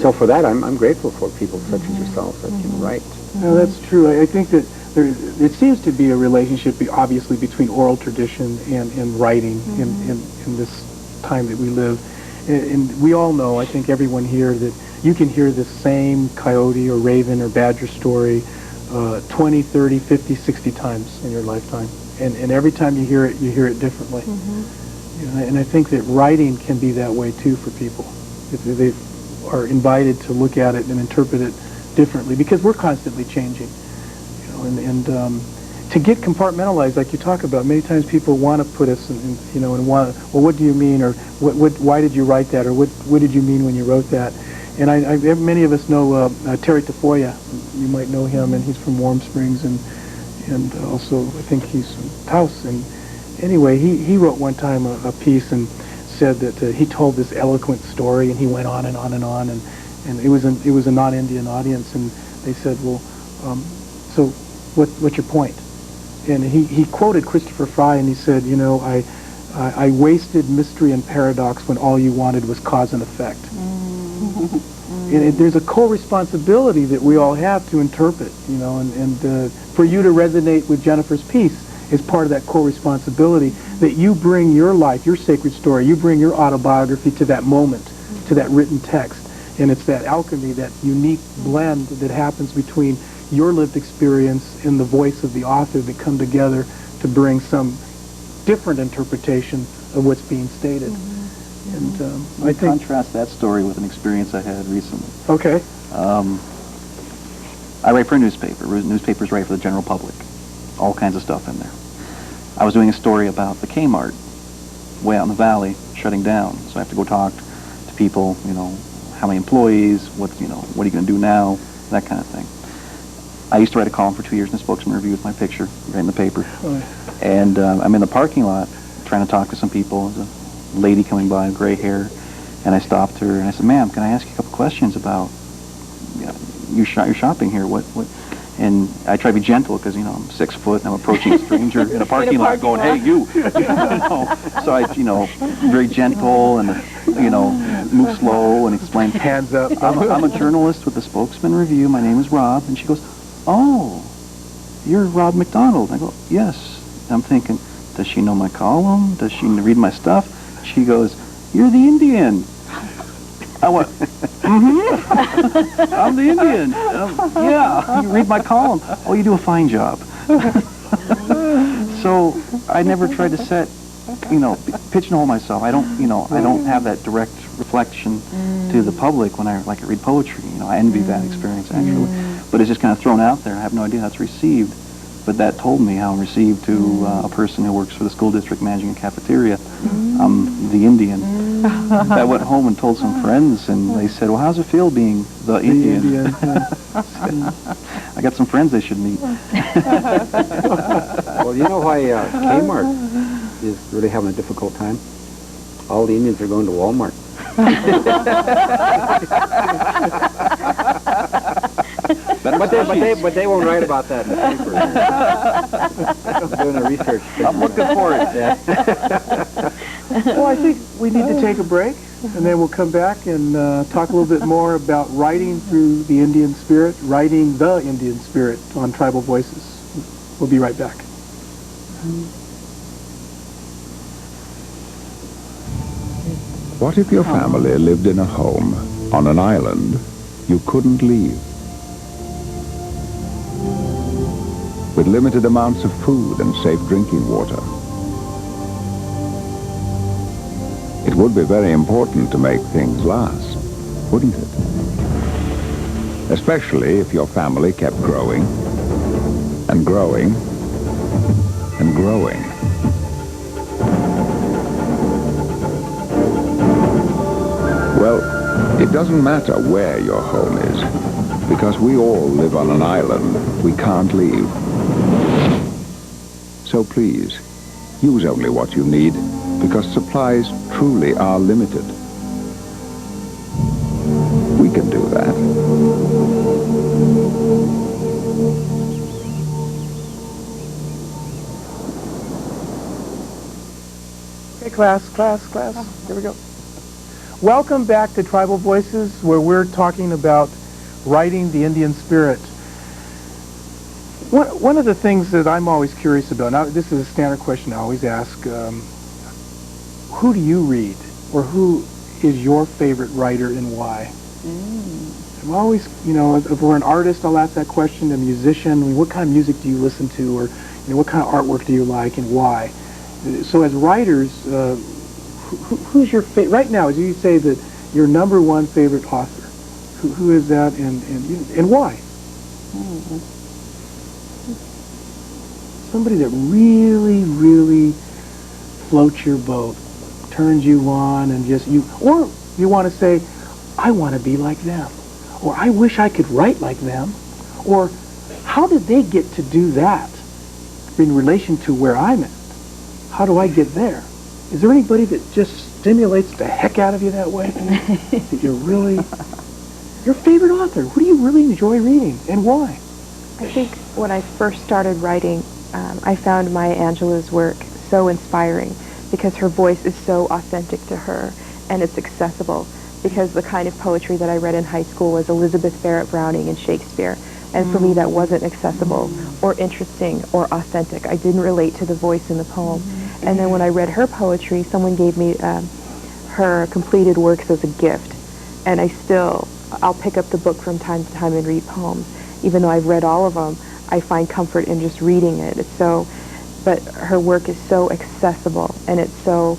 So for that, I'm grateful for people such as yourself that can write. No, that's true. I think that it seems to be a relationship, obviously, between oral tradition and writing in this time that we live. And we all know, I think everyone here, that you can hear the same coyote or raven or badger story 20, 30, 50, 60 times in your lifetime. And every time you hear it differently. You know, and I think that writing can be that way, too, for people. If they are invited to look at it and interpret it differently, because we're constantly changing. You know, and to get compartmentalized, like you talk about, many times people want to put us in, you know, and want, well, what do you mean, or why did you write that, or what did you mean when you wrote that? And many of us know Terry Tafoya. You might know him, and he's from Warm Springs, and also I think he's from Taos. And anyway, he wrote one time a piece and said that he told this eloquent story, and he went on and on and on, and it was a non-Indian audience, and they said, well, so what's your point? And he quoted Christopher Fry, and he said, you know, I wasted mystery and paradox when all you wanted was cause and effect. And there's a co-responsibility that we all have to interpret, you know, and for you to resonate with Jennifer's piece is part of that co-responsibility, that you bring your life, your sacred story, you bring your autobiography to that moment, to that written text. And it's that alchemy, that unique blend that happens between your lived experience and the voice of the author that come together to bring some different interpretation of what's being stated. And I think contrast that story with an experience I had recently. Okay. I write for a newspaper. Newspapers write for the general public. All kinds of stuff in there. I was doing a story about the Kmart way out in the valley shutting down. So I have to go talk to people, you know, how many employees, what are you going to do now, that kind of thing. I used to write a column for 2 years in the Spokesman Review with my picture right in the paper. And I'm in the parking lot trying to talk to some people. There's a lady coming by, gray hair, and I stopped her and I said, ma'am, can I ask you a couple questions about your shopping here? What? And I try to be gentle because, you know, I'm 6 foot and I'm approaching a stranger in a parking lot going, hey, you. So I, very gentle and, move slow and explain. Hands up. I'm a journalist with the Spokesman Review. My name is Rob. And she goes, oh, you're Rob McDonald. I go, yes. And I'm thinking, does she know my column? Does she read my stuff? She goes, you're the Indian. I went, I'm the Indian. Yeah, you read my column. Oh, you do a fine job. So I never tried to set, pigeonhole myself. I don't have that direct reflection to the public when I read poetry. I envy that experience actually, but it's just kind of thrown out there. I have no idea how it's received. But that told me how I'm received to a person who works for the school district managing a cafeteria. I'm the Indian. I went home and told some friends, and they said, well, how's it feel being the Indian? I got some friends they should meet. Well, you know why Kmart is really having a difficult time? All the Indians are going to Walmart. But they won't write about that in the paper. I'm doing the research. I'm looking for it. Yeah. Well, I think we need to take a break. and then we'll come back and talk a little bit more about writing through the Indian spirit, writing the Indian spirit on Tribal Voices. We'll be right back. What if your family lived in a home on an island you couldn't leave? With limited amounts of food and safe drinking water. It would be very important to make things last, wouldn't it? Especially if your family kept growing and growing and growing. Well, it doesn't matter where your home is, because we all live on an island we can't leave. So please, use only what you need, because supplies truly are limited. We can do that. Okay, class. Here we go. Welcome back to Tribal Voices, where we're talking about writing the Indian spirit. One of the things that I'm always curious about, now this is a standard question I always ask, who do you read, or who is your favorite writer and why? I'm always, if we're an artist, I'll ask that question. A musician, what kind of music do you listen to, or what kind of artwork do you like and why? So as writers, who's your favorite? Right now, as you say that your number one favorite author, who is that, and why? Somebody that really, really floats your boat, turns you on, and or you want to say, I want to be like them, or I wish I could write like them, or how did they get to do that in relation to where I'm at? How do I get there? Is there anybody that just stimulates the heck out of you that way? That you're really, your favorite author, who do you really enjoy reading, and why? I think when I first started writing, I found Maya Angelou's work so inspiring because her voice is so authentic to her, and it's accessible, because the kind of poetry that I read in high school was Elizabeth Barrett Browning and Shakespeare, and for me that wasn't accessible or interesting or authentic. I didn't relate to the voice in the poem. And then when I read her poetry, someone gave me her completed works as a gift, and I'll pick up the book from time to time and read poems. Even though I've read all of them, I find comfort in just reading it. But her work is so accessible, and it's so,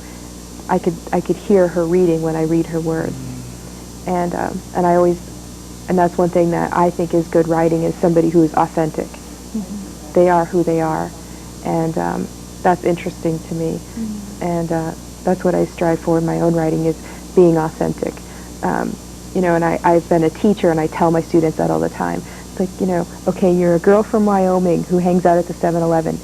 I could hear her reading when I read her words. And that's one thing that I think is good writing, is somebody who is authentic. They are who they are, and that's interesting to me. And that's what I strive for in my own writing, is being authentic. And I've been a teacher, and I tell my students that all the time. It's like, okay, you're a girl from Wyoming who hangs out at the 7-Eleven.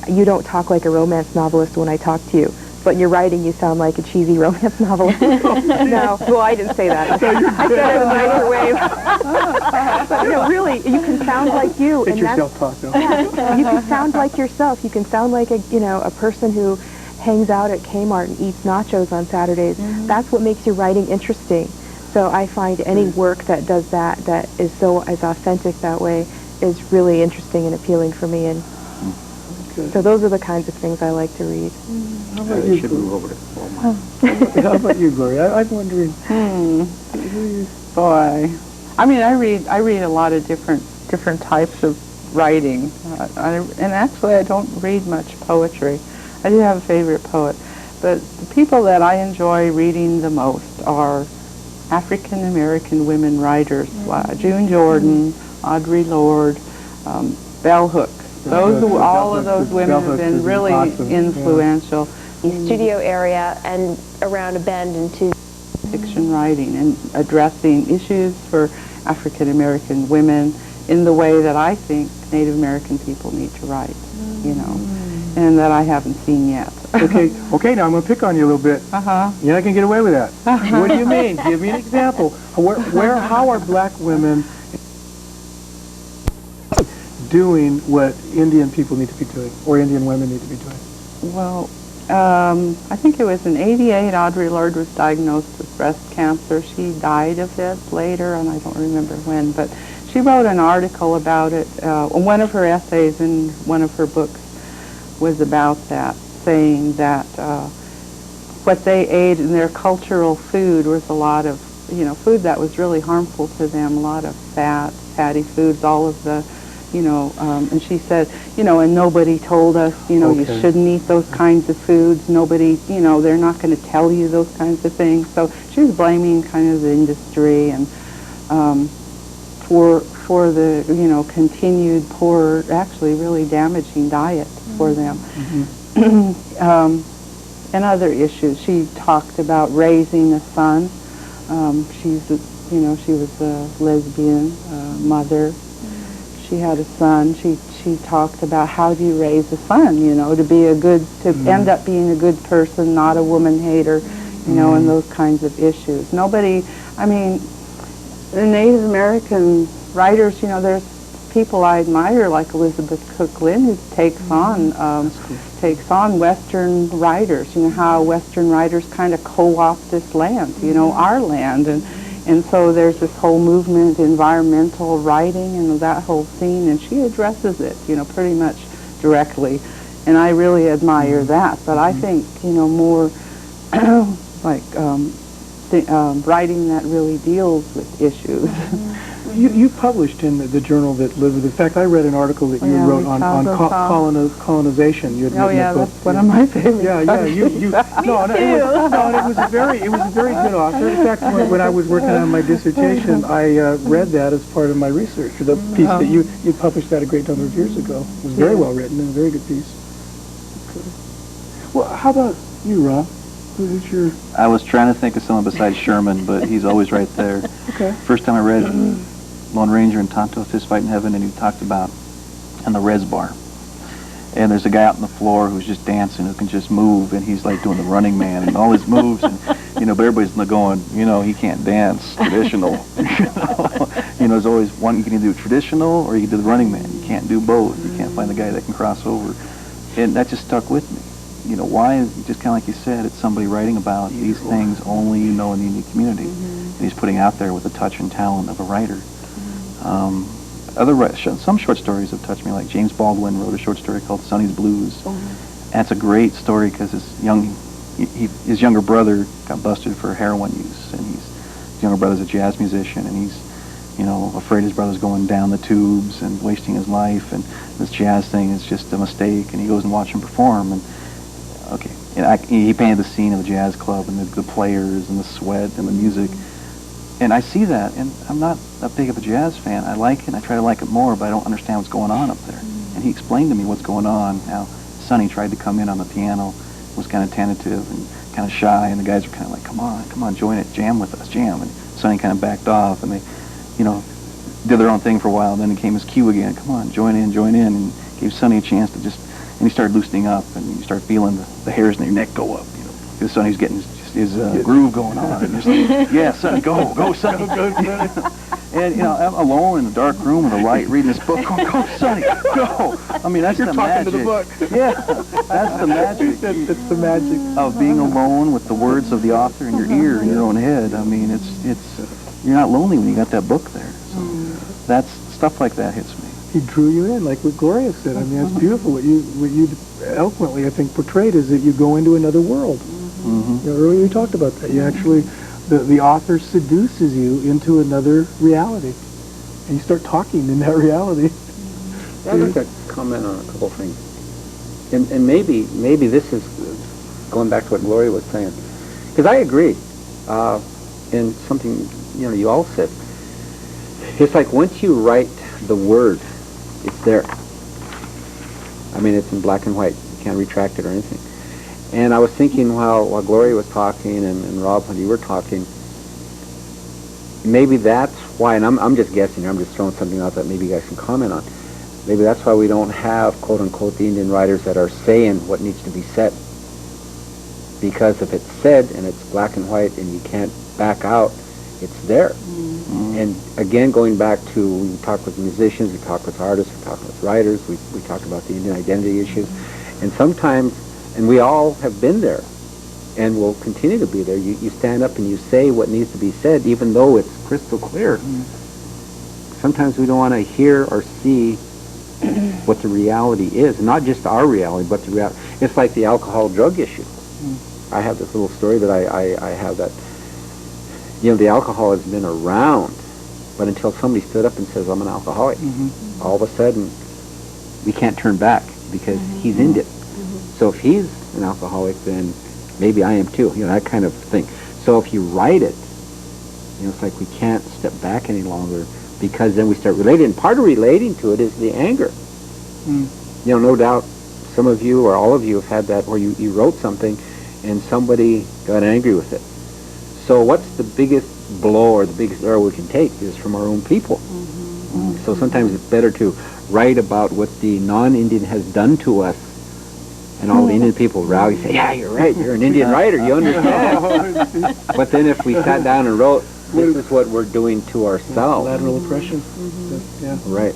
You don't talk like a romance novelist when I talk to you, but in your writing you sound like a cheesy romance novelist. No, well, I didn't say that. I said it in a nicer way. But really, you can sound like you. It's your self-talk, though. Yeah, you can sound like yourself. You can sound like a person who hangs out at Kmart and eats nachos on Saturdays. That's what makes your writing interesting. So I find any work that does that is so as authentic that way, is really interesting and appealing for me. And so those are the kinds of things I like to read. How about you? Should move over to How about you, Gloria? I'm wondering. Boy, I mean, I read a lot of different types of writing, and actually I don't read much poetry. I do have a favorite poet, but the people that I enjoy reading the most are African American women writers, June Jordan, Audre Lorde, Bell Hooks. All of those women have been really influential. The studio area and around a bend into fiction writing and addressing issues for African American women in the way that I think Native American people need to write, and that I haven't seen yet. Okay, now I'm going to pick on you a little bit. You're not going to get away with that. What do you mean? Give me an example. How are black women doing what Indian people need to be doing, or Indian women need to be doing? Well, I think it was in '88, Audre Lorde was diagnosed with breast cancer. She died of it later, and I don't remember when, but she wrote an article about it. One of her essays in one of her books was about that, saying that what they ate in their cultural food was a lot of, food that was really harmful to them, a lot of fatty foods, all of the, and she said, and nobody told us, you shouldn't eat those kinds of foods. Nobody, they're not going to tell you those kinds of things. So she was blaming kind of the industry and for the, continued poor, actually really damaging diet for them. And other issues. She talked about raising a son. She was a lesbian mother. She had a son. She talked about how do you raise a son, to be end up being a good person, not a woman hater, and those kinds of issues. Nobody, the Native American writers, there's people I admire like Elizabeth Cook Lynn, who takes on Western writers, how Western writers kind of co-opt this land, our land, and so there's this whole movement, environmental writing and that whole scene, and she addresses it, pretty much directly, and I really admire that. But I think, more like writing that really deals with issues. You published in the journal that lived with. In fact, I read an article that you wrote on colonization. You that's one of my favorites. Yeah. It was a very good author. In fact, when I was working on my dissertation, I read that as part of my research. The piece that you published that a great number of years ago. It was very well written and a very good piece. Well, how about you, Rob? Who's your? I was trying to think of someone besides Sherman, but he's always right there. Okay. First time I read Lone Ranger and Tonto, Fist Fight in Heaven, and he talked about in the Res Bar. And there's a guy out on the floor who's just dancing, who can just move, and he's like doing the Running Man and all his moves, and but everybody's going, he can't dance traditional. There's always one, you can either do traditional or you can do the Running Man. You can't do both. You can't find the guy that can cross over, and that just stuck with me. Why is, just kind of like you said, it's somebody writing about these things only in the Indian community, and he's putting out there with the touch and talent of a writer. Some short stories have touched me, like James Baldwin wrote a short story called Sonny's Blues, and it's a great story because his younger brother got busted for heroin use, and his younger brother's a jazz musician, and he's afraid his brother's going down the tubes and wasting his life, and this jazz thing is just a mistake, and he goes and watches him perform, and he painted the scene of the jazz club and the players and the sweat and the music. And I see that, and I'm not that big of a jazz fan. I like it, and I try to like it more, but I don't understand what's going on up there. And he explained to me what's going on, how Sonny tried to come in on the piano, was kind of tentative and kind of shy, and the guys were kind of like, come on, join it, jam with us, jam. And Sonny kind of backed off, and they, did their own thing for a while, and then it came his cue again, come on, join in, and gave Sonny a chance to just, and he started loosening up, and you start feeling the hairs in your neck go up, because Sonny's getting his groove going on, and just like, yeah, Sonny, go, Sonny. And, I'm alone in a dark room with a light reading this book, go, Sonny, go. That's You're the talking magic. to the book. Yeah, that's the magic. That's the magic. Of being alone with the words of the author in your ear, in your own head. It's you're not lonely when you got that book there. So that's stuff like that hits me. He drew you in, like what Gloria said. That's beautiful. What you eloquently, I think, portrayed is that you go into another world. Earlier we talked about that. You actually, the author seduces you into another reality, and you start talking in that reality. I'd like to comment on a couple of things, and maybe this is going back to what Gloria was saying, because I agree. In something you all said, it's like once you write the word, it's there. It's in black and white. You can't retract it or anything. And I was thinking while Gloria was talking and Rob, when you were talking, maybe that's why, and I'm just guessing, I'm just throwing something out that maybe you guys can comment on. Maybe that's why we don't have, quote-unquote, the Indian writers that are saying what needs to be said. Because if it's said and it's black and white and you can't back out, it's there. And again, going back to, we talk with musicians, we talk with artists, we talk with writers, we talk about the Indian identity issues. And sometimes And we all have been there and will continue to be there. You stand up and you say what needs to be said, even though it's crystal clear. Sometimes we don't want to hear or see what the reality is, not just our reality, but the reality. It's like the alcohol-drug issue. I have this little story that I have that, the alcohol has been around, but until somebody stood up and says, I'm an alcoholic, all of a sudden, we can't turn back because he's in it. So if he's an alcoholic, then maybe I am too, that kind of thing. So if you write it, it's like we can't step back any longer, because then we start relating. And part of relating to it is the anger. No doubt some of you or all of you have had that where you wrote something and somebody got angry with it. So what's the biggest blow or the biggest error we can take is from our own people. So sometimes it's better to write about what the non-Indian has done to us, and all the Indian people rally and say, yeah, you're right, you're an Indian writer, you understand. But then if we sat down and wrote, this is what we're doing to ourselves. Collateral oppression. Yeah. Right.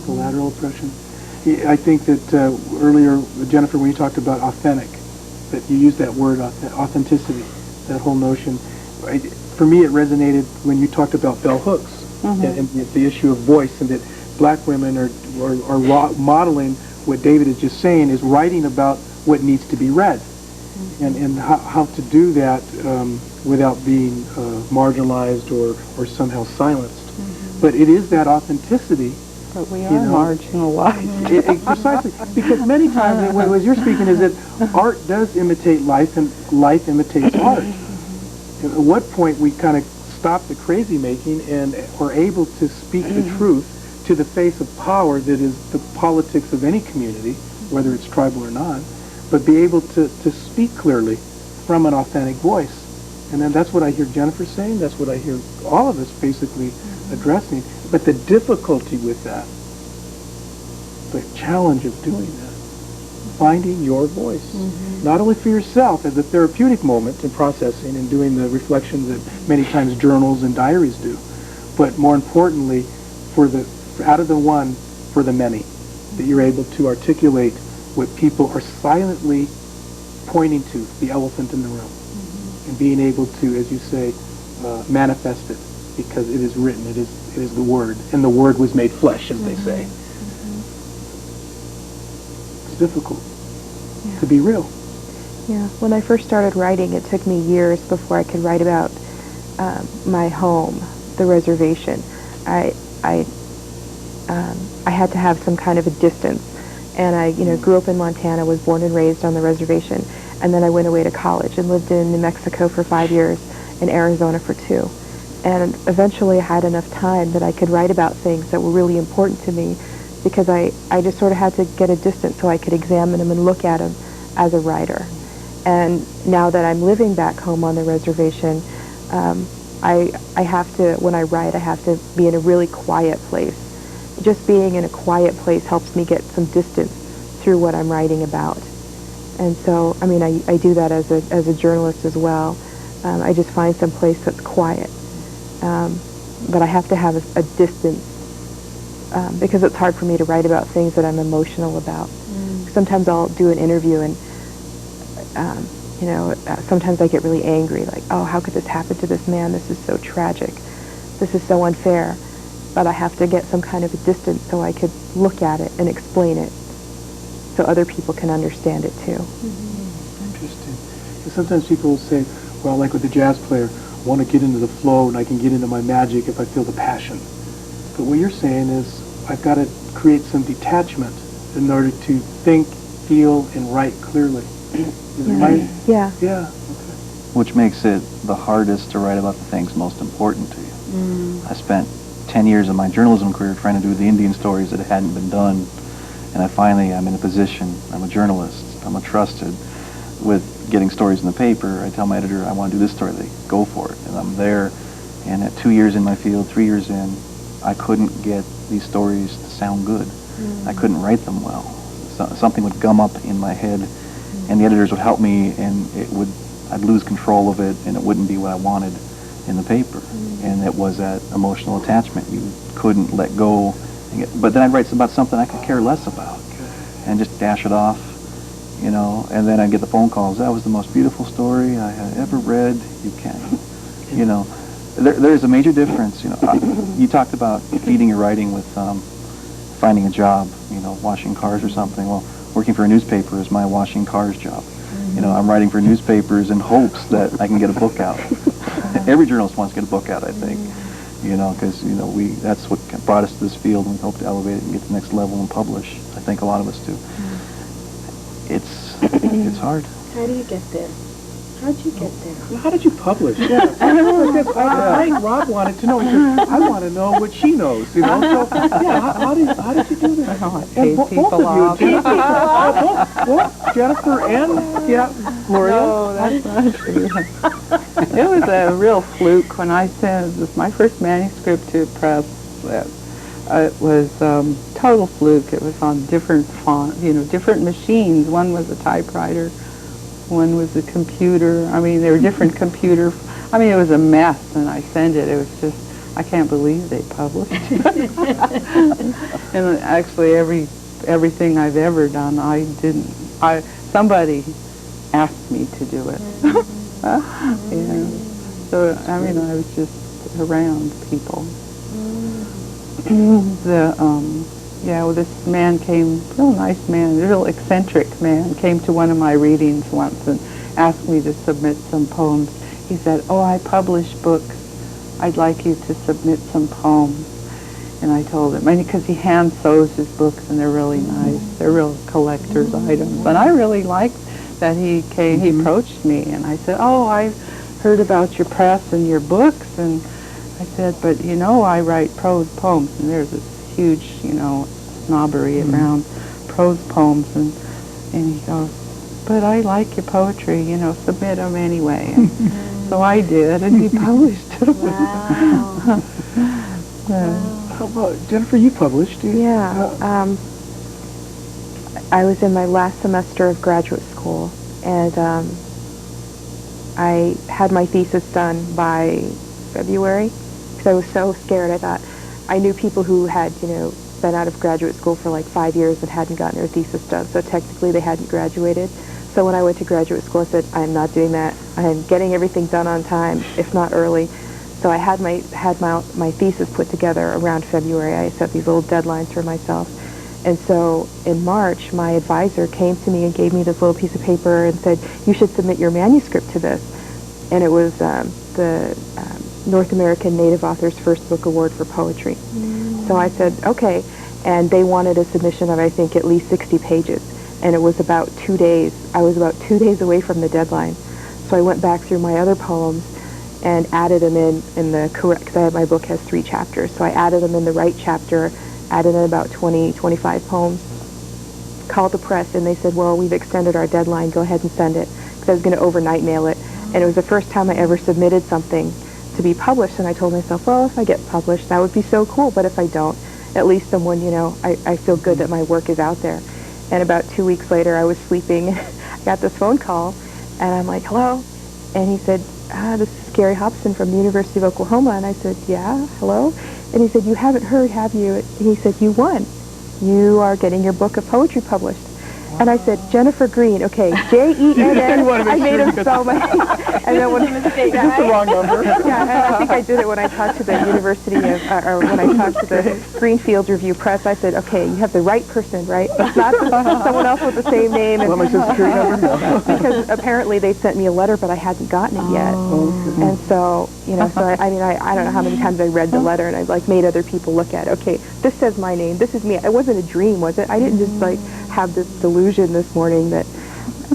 Collateral oppression. I think that earlier, Jennifer, when you talked about authentic, that you used that word, authenticity, that whole notion. For me, it resonated when you talked about bell hooks and the issue of voice, and that black women are modeling what David is just saying, is writing about what needs to be read, and how to do that without being marginalized or somehow silenced. But it is that authenticity. But we are marginalized. Precisely, because many times, as you're speaking, is that art does imitate life, and life imitates art. At what point we kind of stop the crazy making and are able to speak the truth to the face of power that is the politics of any community, whether it's tribal or not, but be able to speak clearly from an authentic voice. And then that's what I hear Jennifer saying, that's what I hear all of us basically addressing. But the difficulty with that, the challenge of doing that, finding your voice, not only for yourself as a therapeutic moment in processing and doing the reflections that many times journals and diaries do, but more importantly, out of the one, for the many, that you're able to articulate what people are silently pointing to, the elephant in the room, and being able to, as you say, manifest it, because it is written, it is the Word, and the Word was made flesh, as they say. It's difficult to be real. Yeah, when I first started writing, it took me years before I could write about my home, the reservation. I had to have some kind of a distance, and I grew up in Montana, was born and raised on the reservation, and then I went away to college and lived in New Mexico for 5 years, in Arizona for 2. And eventually I had enough time that I could write about things that were really important to me, because I just sort of had to get a distance so I could examine them and look at them as a writer. And now that I'm living back home on the reservation, I have to, when I write, I have to be in a really quiet place. Just being in a quiet place helps me get some distance through what I'm writing about. And so, I mean, I do that as a journalist as well. I just find some place that's quiet. But I have to have a distance because it's hard for me to write about things that I'm emotional about. Sometimes I'll do an interview and, sometimes I get really angry, like, oh, how could this happen to this man? This is so tragic. This is so unfair. But I have to get some kind of a distance so I could look at it and explain it so other people can understand it too. Interesting. And sometimes people will say, well, like with the jazz player, I want to get into the flow and I can get into my magic if I feel the passion. But what you're saying is I've got to create some detachment in order to think, feel, and write clearly. Is it right? Yeah. Yeah. Okay. Which makes it the hardest to write about the things most important to you. I spent 10 years of my journalism career trying to do the Indian stories that hadn't been done, and I'm in a position, I'm a journalist, I'm trusted with getting stories in the paper. I tell my editor I want to do this story, they go for it, and I'm there, and at 2 years in my field, 3 years in, I couldn't get these stories to sound good. I couldn't write them well. Something would gum up in my head, and the editors would help me, and I'd lose control of it, and it wouldn't be what I wanted in the paper. And it was that emotional attachment you couldn't let go. But then I'd write about something I could care less about and just dash it off. you know, and then I'd get the phone calls. That was the most beautiful story I had ever read. You can, you know, there's a major difference. You know, you talked about feeding your writing with finding a job, you know, washing cars or something. Well, working for a newspaper is my washing cars job. You know, I'm writing for newspapers in hopes that I can get a book out. Every journalist wants to get a book out, I think. You know, because, you know, that's what brought us to this field, and we hope to elevate it and get to the next level and publish. I think a lot of us do. It's hard. How do you get there? How'd you get there? Well, how did you publish? Yeah. I think Rob wanted to know. He said, I want to know what she knows, you know? So, yeah, how did you do that? And both of you, both Jennifer and, Gloria. No, that's not true. It was a real fluke when I sent my first manuscript to press. It was total fluke. It was on different fonts, you know, different machines. One was a typewriter. One was a computer. I mean, they were different computer. I mean, it was a mess, and I sent it. It was just, I can't believe they published it. And actually, everything I've ever done, somebody asked me to do it. Yeah. So, I mean, I was just around people. Well, this man came, real nice man, real eccentric man, came to one of my readings once and asked me to submit some poems. He said, "Oh, I publish books. I'd like you to submit some poems." And I told him, because he hand sews his books and they're really nice. They're real collector's items. And I really liked that he came, he approached me, and I said, "Oh, I've heard about your press and your books." And I said, "But you know, I write prose poems." And there's this huge, you know, snobbery around prose poems, and he goes, "But I like your poetry, you know, submit them anyway." And so I did, and he published it. Wow. How about, Jennifer, you published? Yeah. I was in my last semester of graduate school, and I had my thesis done by February, because I was so scared. I thought, I knew people who had, you know, been out of graduate school for like 5 years and hadn't gotten their thesis done, so technically they hadn't graduated. So when I went to graduate school, I said, I'm not doing that. I'm getting everything done on time, if not early. So I had my thesis put together around February. I set these little deadlines for myself. And so in March, my advisor came to me and gave me this little piece of paper and said, "You should submit your manuscript to this." And it was the North American Native Authors First Book Award for Poetry. So I said, okay. And they wanted a submission of, I think, at least 60 pages. And it was about 2 days. I was about 2 days away from the deadline. So I went back through my other poems and added them in the correct, because my book has 3 chapters. So I added them in the right chapter, added in about 20, 25 poems, called the press, and they said, well, we've extended our deadline. Go ahead and send it. Because I was going to overnight mail it. And it was the first time I ever submitted something to be published, and I told myself, well, if I get published, that would be so cool, but if I don't, at least someone, you know, I feel good that my work is out there. And about 2 weeks later, I was sleeping, I got this phone call, and I'm like, hello? And he said, this is Gary Hobson from the University of Oklahoma. And I said, yeah, hello? And he said, you haven't heard, have you? And he said, you won. You are getting your book of poetry published. And I said, Jennifer Green, okay, Jenn. I made him spell my and then when mistake, is this the wrong number? Yeah, and I think I did it when I talked to the University of, or when I talked to the Greenfield Review Press. I said, okay, you have the right person, right? It's not someone else with the same name. And, my Social Security number? Because apparently they sent me a letter, but I hadn't gotten it yet. Okay. And so, you know, so I mean, I don't know how many times I read the letter, and I like made other people look at it. Okay, this says my name. This is me. It wasn't a dream, was it? I didn't just like have this delusion this morning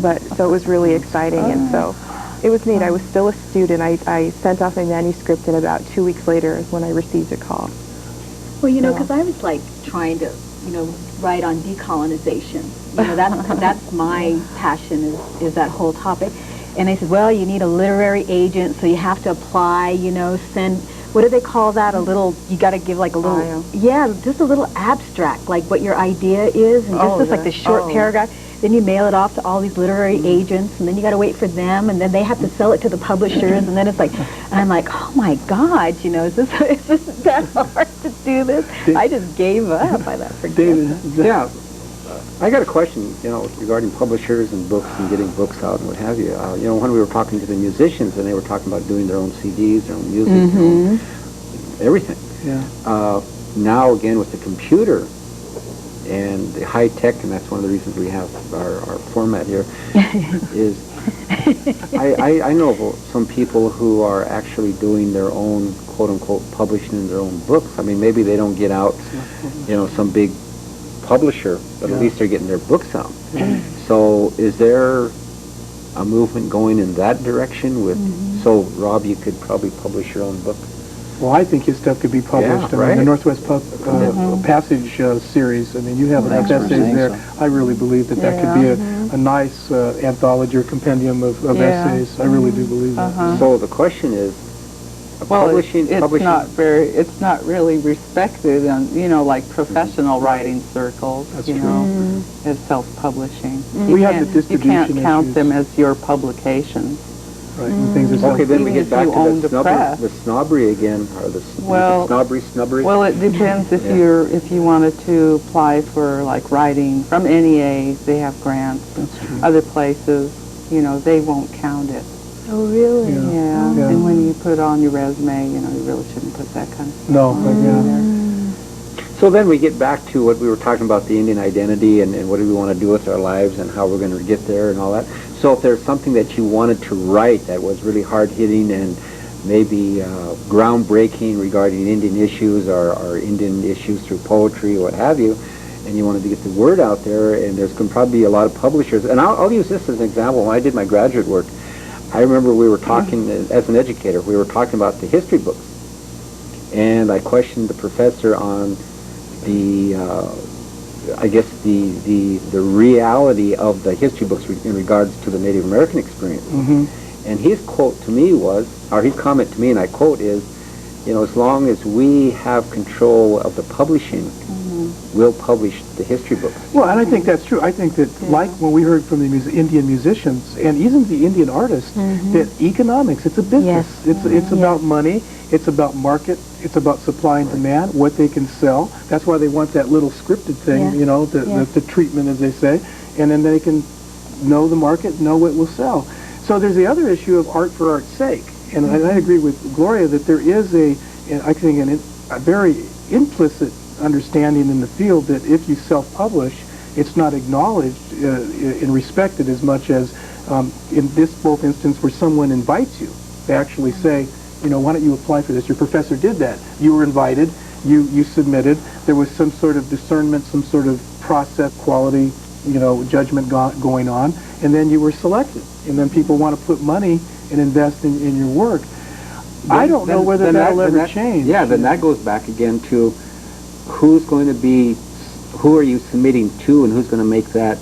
but so it was really exciting. And so it was neat. I was still a student. I sent off my manuscript, and about 2 weeks later is when I received a call. Well, you know, because I was like trying to, you know, write on decolonization. You know, that's my passion is that whole topic. And they said, well, you need a literary agent, so you have to apply, you know, send, what do they call that? A little, you got to give like a little, bio. Yeah, just a little abstract, like what your idea is, and just like the short paragraph. Then you mail it off to all these literary agents, and then you got to wait for them, and then they have to sell it to the publishers, and then it's like, and I'm like, oh my God, you know, is this that hard to do this? I just gave up. I thought, David, yeah. I got a question, regarding publishers and books and getting books out and what have you. When we were talking to the musicians and they were talking about doing their own CDs, their own music, their own everything. Yeah. Now again with the computer and the high tech, and that's one of the reasons we have our format here, is I know of some people who are actually doing their own quote-unquote publishing their own books. I mean, maybe they don't get out, some big publisher, but at least they're getting their books out. So is there a movement going in that direction with, so Rob, you could probably publish your own book? Well, I think his stuff could be published. Yeah, I mean, the Northwest Passage series, I mean, you have enough essays there. I really believe that could be a nice anthology or compendium of essays. I really do believe that. So the question is, publishing. It's not really respected in, like professional writing circles, That's as self-publishing. We have the distribution You can't count issues. them as your publications. Right, and things are Okay, then we Even get back if you to owned the, a press. the snobbery again, or the snubbery. Well, it depends if you wanted to apply for like writing from NEA, they have grants. Other places, they won't count it. Oh, really? Yeah. And when you put it on your resume, you really shouldn't put that kind of stuff No, So then we get back to what we were talking about, the Indian identity and what do we want to do with our lives and how we're going to get there and all that. So if there's something that you wanted to write that was really hard-hitting and maybe groundbreaking regarding Indian issues or Indian issues through poetry or what have you, and you wanted to get the word out there, and there's going to probably be a lot of publishers. And I'll use this as an example. When I did my graduate work, I remember we were talking, as an educator, we were talking about the history books. And I questioned the professor on the, I guess, the reality of the history books in regards to the Native American experience. And his quote to me was, or his comment to me, and I quote, is, as long as we have control of the publishing, we'll publish the history books. Well, and I think that's true. I think that, like when we heard from the Indian musicians and even the Indian artists, that economics, it's a business. It's about money. It's about market. It's about supply and demand, what they can sell. That's why they want that little scripted thing, the treatment, as they say, and then they can know the market, know what will sell. So there's the other issue of art for art's sake. And I agree with Gloria that there is I think, a very implicit understanding in the field that if you self-publish, it's not acknowledged and respected as much as in both instance where someone invites you. They actually say, why don't you apply for this? Your professor did that. You were invited. You submitted. There was some sort of discernment, some sort of process, quality, judgment going on, and then you were selected. And then people want to put money and invest in your work. I don't know whether that'll ever change. Yeah, then that goes back again to who are you submitting to, and who's going to make that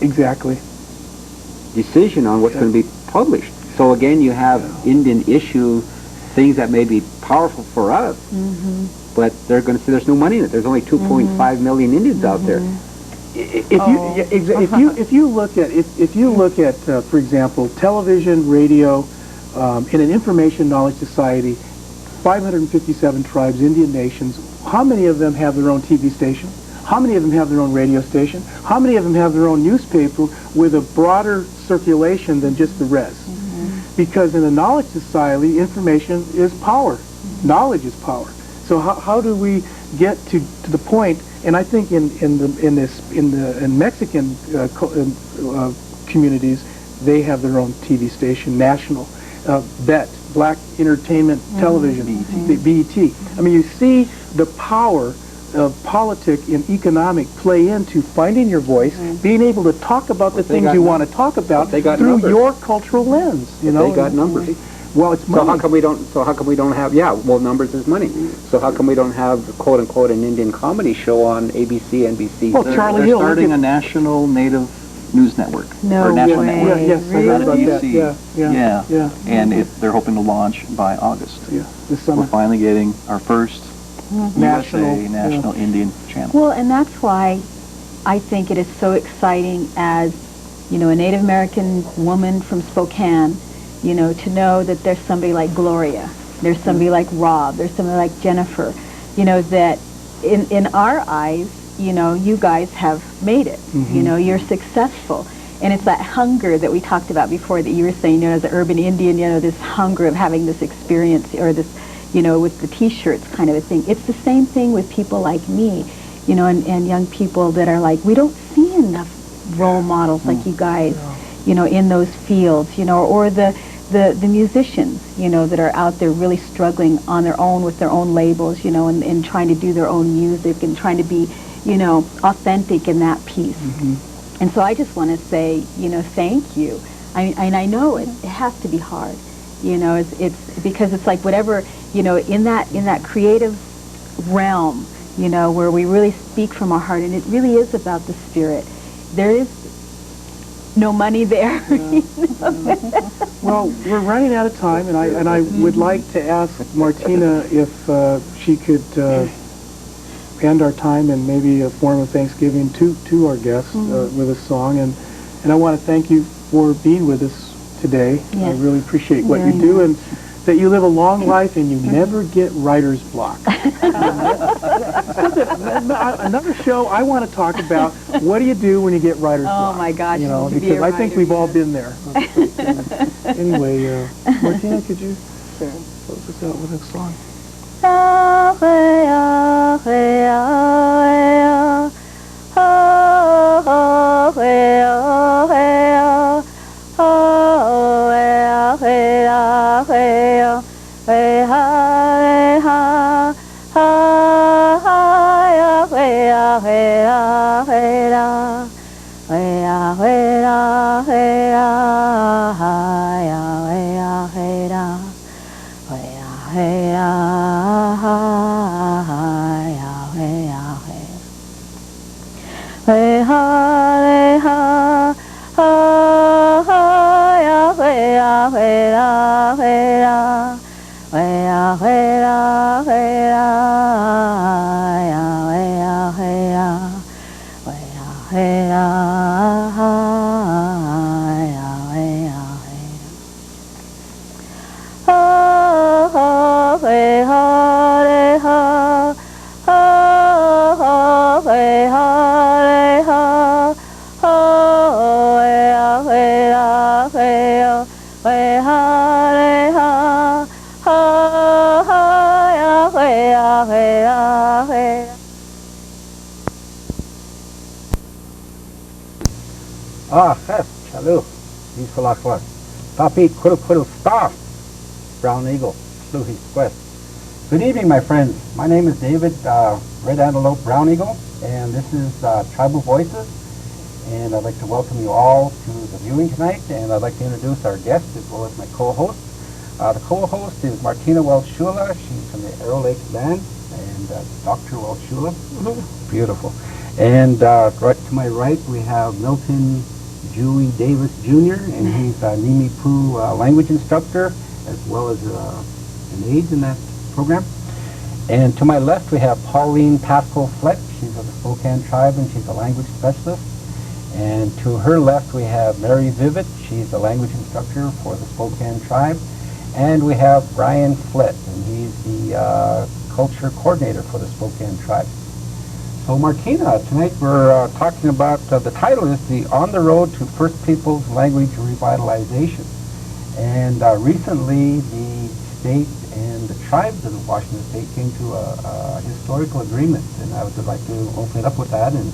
exactly decision on what's going to be published. So again, you have Indian issue things that may be powerful for us, but they're going to say there's no money in it. There's only 2.5 million Indians out there. If you look at for example, television, radio, in an information knowledge society, 557 tribes, Indian nations, how many of them have their own TV station? How many of them have their own radio station? How many of them have their own newspaper with a broader circulation than just the res? Because in a knowledge society, information is power. Knowledge is power. So how do we get to the point? And I think in Mexican communities, they have their own TV station, national. BET, Black Entertainment Television, the BET. I mean, you see the power of politic and economic play into finding your voice, being able to talk about the things you want to talk about through your cultural lens. They got numbers. Well, it's money. So how come we don't have? Yeah, well, numbers is money. So how come we don't have quote unquote an Indian comedy show on ABC, NBC? Well, Charlie Hill. They're starting a national native news network. No or national way. network. Yes, I heard about that. Yeah. And they're hoping to launch by August. Yeah, this summer. We're finally getting our first national Indian channel. Well, and that's why I think it is so exciting as, a Native American woman from Spokane, to know that there's somebody like Gloria, there's somebody like Rob, there's somebody like Jennifer, that in our eyes, you know, you guys have made it. You know, you're successful. And it's that hunger that we talked about before that you were saying, you know, as an urban Indian, you know, this hunger of having this experience, or this, you know, with the T-shirts kind of a thing. It's the same thing with people like me, you know, and young people that are like, we don't see enough role models like you guys, you know, in those fields, you know, or the musicians, you know, that are out there really struggling on their own with their own labels, you know, and trying to do their own music and trying to be, you know, authentic in that piece. And so I just want to say, you know, thank you. And I know it has to be hard, you know, it's because it's like whatever, you know, in that creative realm, you know, where we really speak from our heart, and it really is about the spirit. There is no money there. Well, we're running out of time, and I would like to ask Martina if she could end our time in maybe a form of thanksgiving to our guests with a song, and I want to thank you for being with us today. I really appreciate what you do, and that you live a long life and you never get writer's block. Another show I want to talk about, what do you do when you get writer's block? Oh my gosh, you know, because I think we've all been there. Anyway, Martina, could you close us out with a song? Hello, he's for last one. Tapi Kuru Star, Brown Eagle, flew his quest. Good evening, my friends. My name is David, Red Antelope Brown Eagle, and this is Tribal Voices. And I'd like to welcome you all to the viewing tonight, and I'd like to introduce our guest as well as my co-host. The co-host is Martina Whelshula. She's from the Arrow Lake Band, and Dr. Whelshula. Beautiful. And right to my right, we have Milton Dewey Davis Jr., and he's a Nimi Poo language instructor, as well as an aide in that program. And to my left, we have Pauline Pascal Flett. She's of the Spokane tribe, and she's a language specialist. And to her left, we have Mary Vivet. She's a language instructor for the Spokane tribe. And we have Brian Flett, and he's the culture coordinator for the Spokane tribe. So Martina, tonight we're talking about, the title is the On the Road to First Peoples Language Revitalization. And recently the state and the tribes of Washington State came to a historical agreement. And I would like to open it up with that, and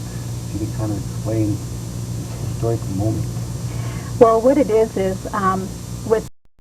you can kind of explain this historical moment. Well, what it is